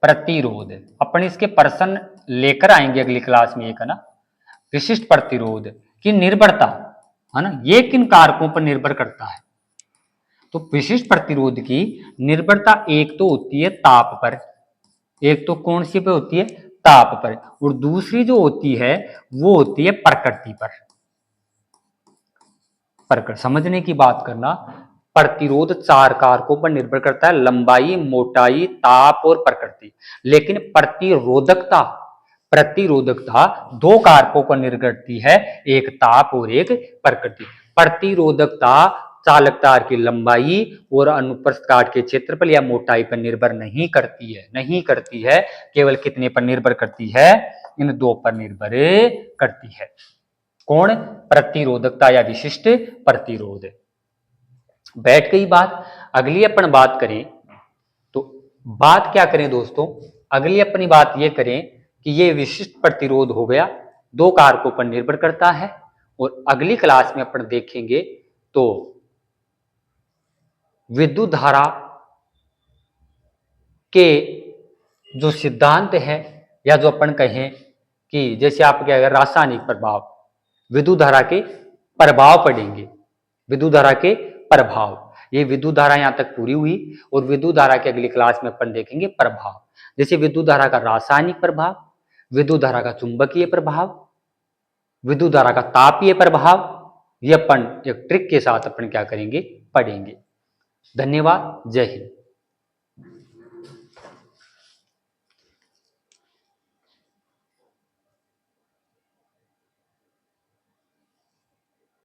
प्रतिरोध अपन इसके पर्सन लेकर आएंगे अगली क्लास में, एक है ना। विशिष्ट प्रतिरोध की निर्भरता, है ना, ये किन कारकों पर निर्भर करता है? तो विशिष्ट प्रतिरोध की निर्भरता एक तो होती है ताप पर, एक तो कौन सी पे होती है? ताप पर, और दूसरी जो होती है वो होती है प्रकृति पर। प्रकृति समझने की बात करना, प्रतिरोध चार कारकों पर निर्भर करता है, लंबाई, मोटाई, ताप और प्रकृति। लेकिन प्रतिरोधकता, प्रतिरोधकता दो कारकों पर निर्भर करती है, एक ताप और एक प्रकृति। प्रतिरोधकता चालक तार की लंबाई और अनुप्रस्थ काट के क्षेत्रफल या मोटाई पर निर्भर नहीं करती है, नहीं करती है। केवल कितने पर निर्भर करती है? इन दो पर निर्भर करती है। कौन? प्रतिरोधकता या विशिष्ट प्रतिरोध। बैठ गई बात। अगली अपन बात करें तो बात क्या करें दोस्तों? अगली अपनी बात यह करें कि यह विशिष्ट प्रतिरोध हो गया, दो कारकों पर निर्भर करता है। और अगली क्लास में अपन देखेंगे तो विद्युत धारा के जो सिद्धांत है, या जो अपन कहें कि जैसे आप क्या, रासायनिक प्रभाव, विद्युत धारा के प्रभाव पढ़ेंगे। विद्युत धारा के प्रभाव, ये विद्युत धारा यहां तक पूरी हुई, और विद्युत धारा के अगली क्लास में अपन देखेंगे प्रभाव। जैसे विद्युत धारा का रासायनिक प्रभाव, विद्युत धारा का चुंबकीय प्रभाव, विद्युत धारा का तापीय प्रभाव, ये अपन एक ट्रिक के साथ अपन क्या करेंगे? पढ़ेंगे। धन्यवाद। जय हिंद।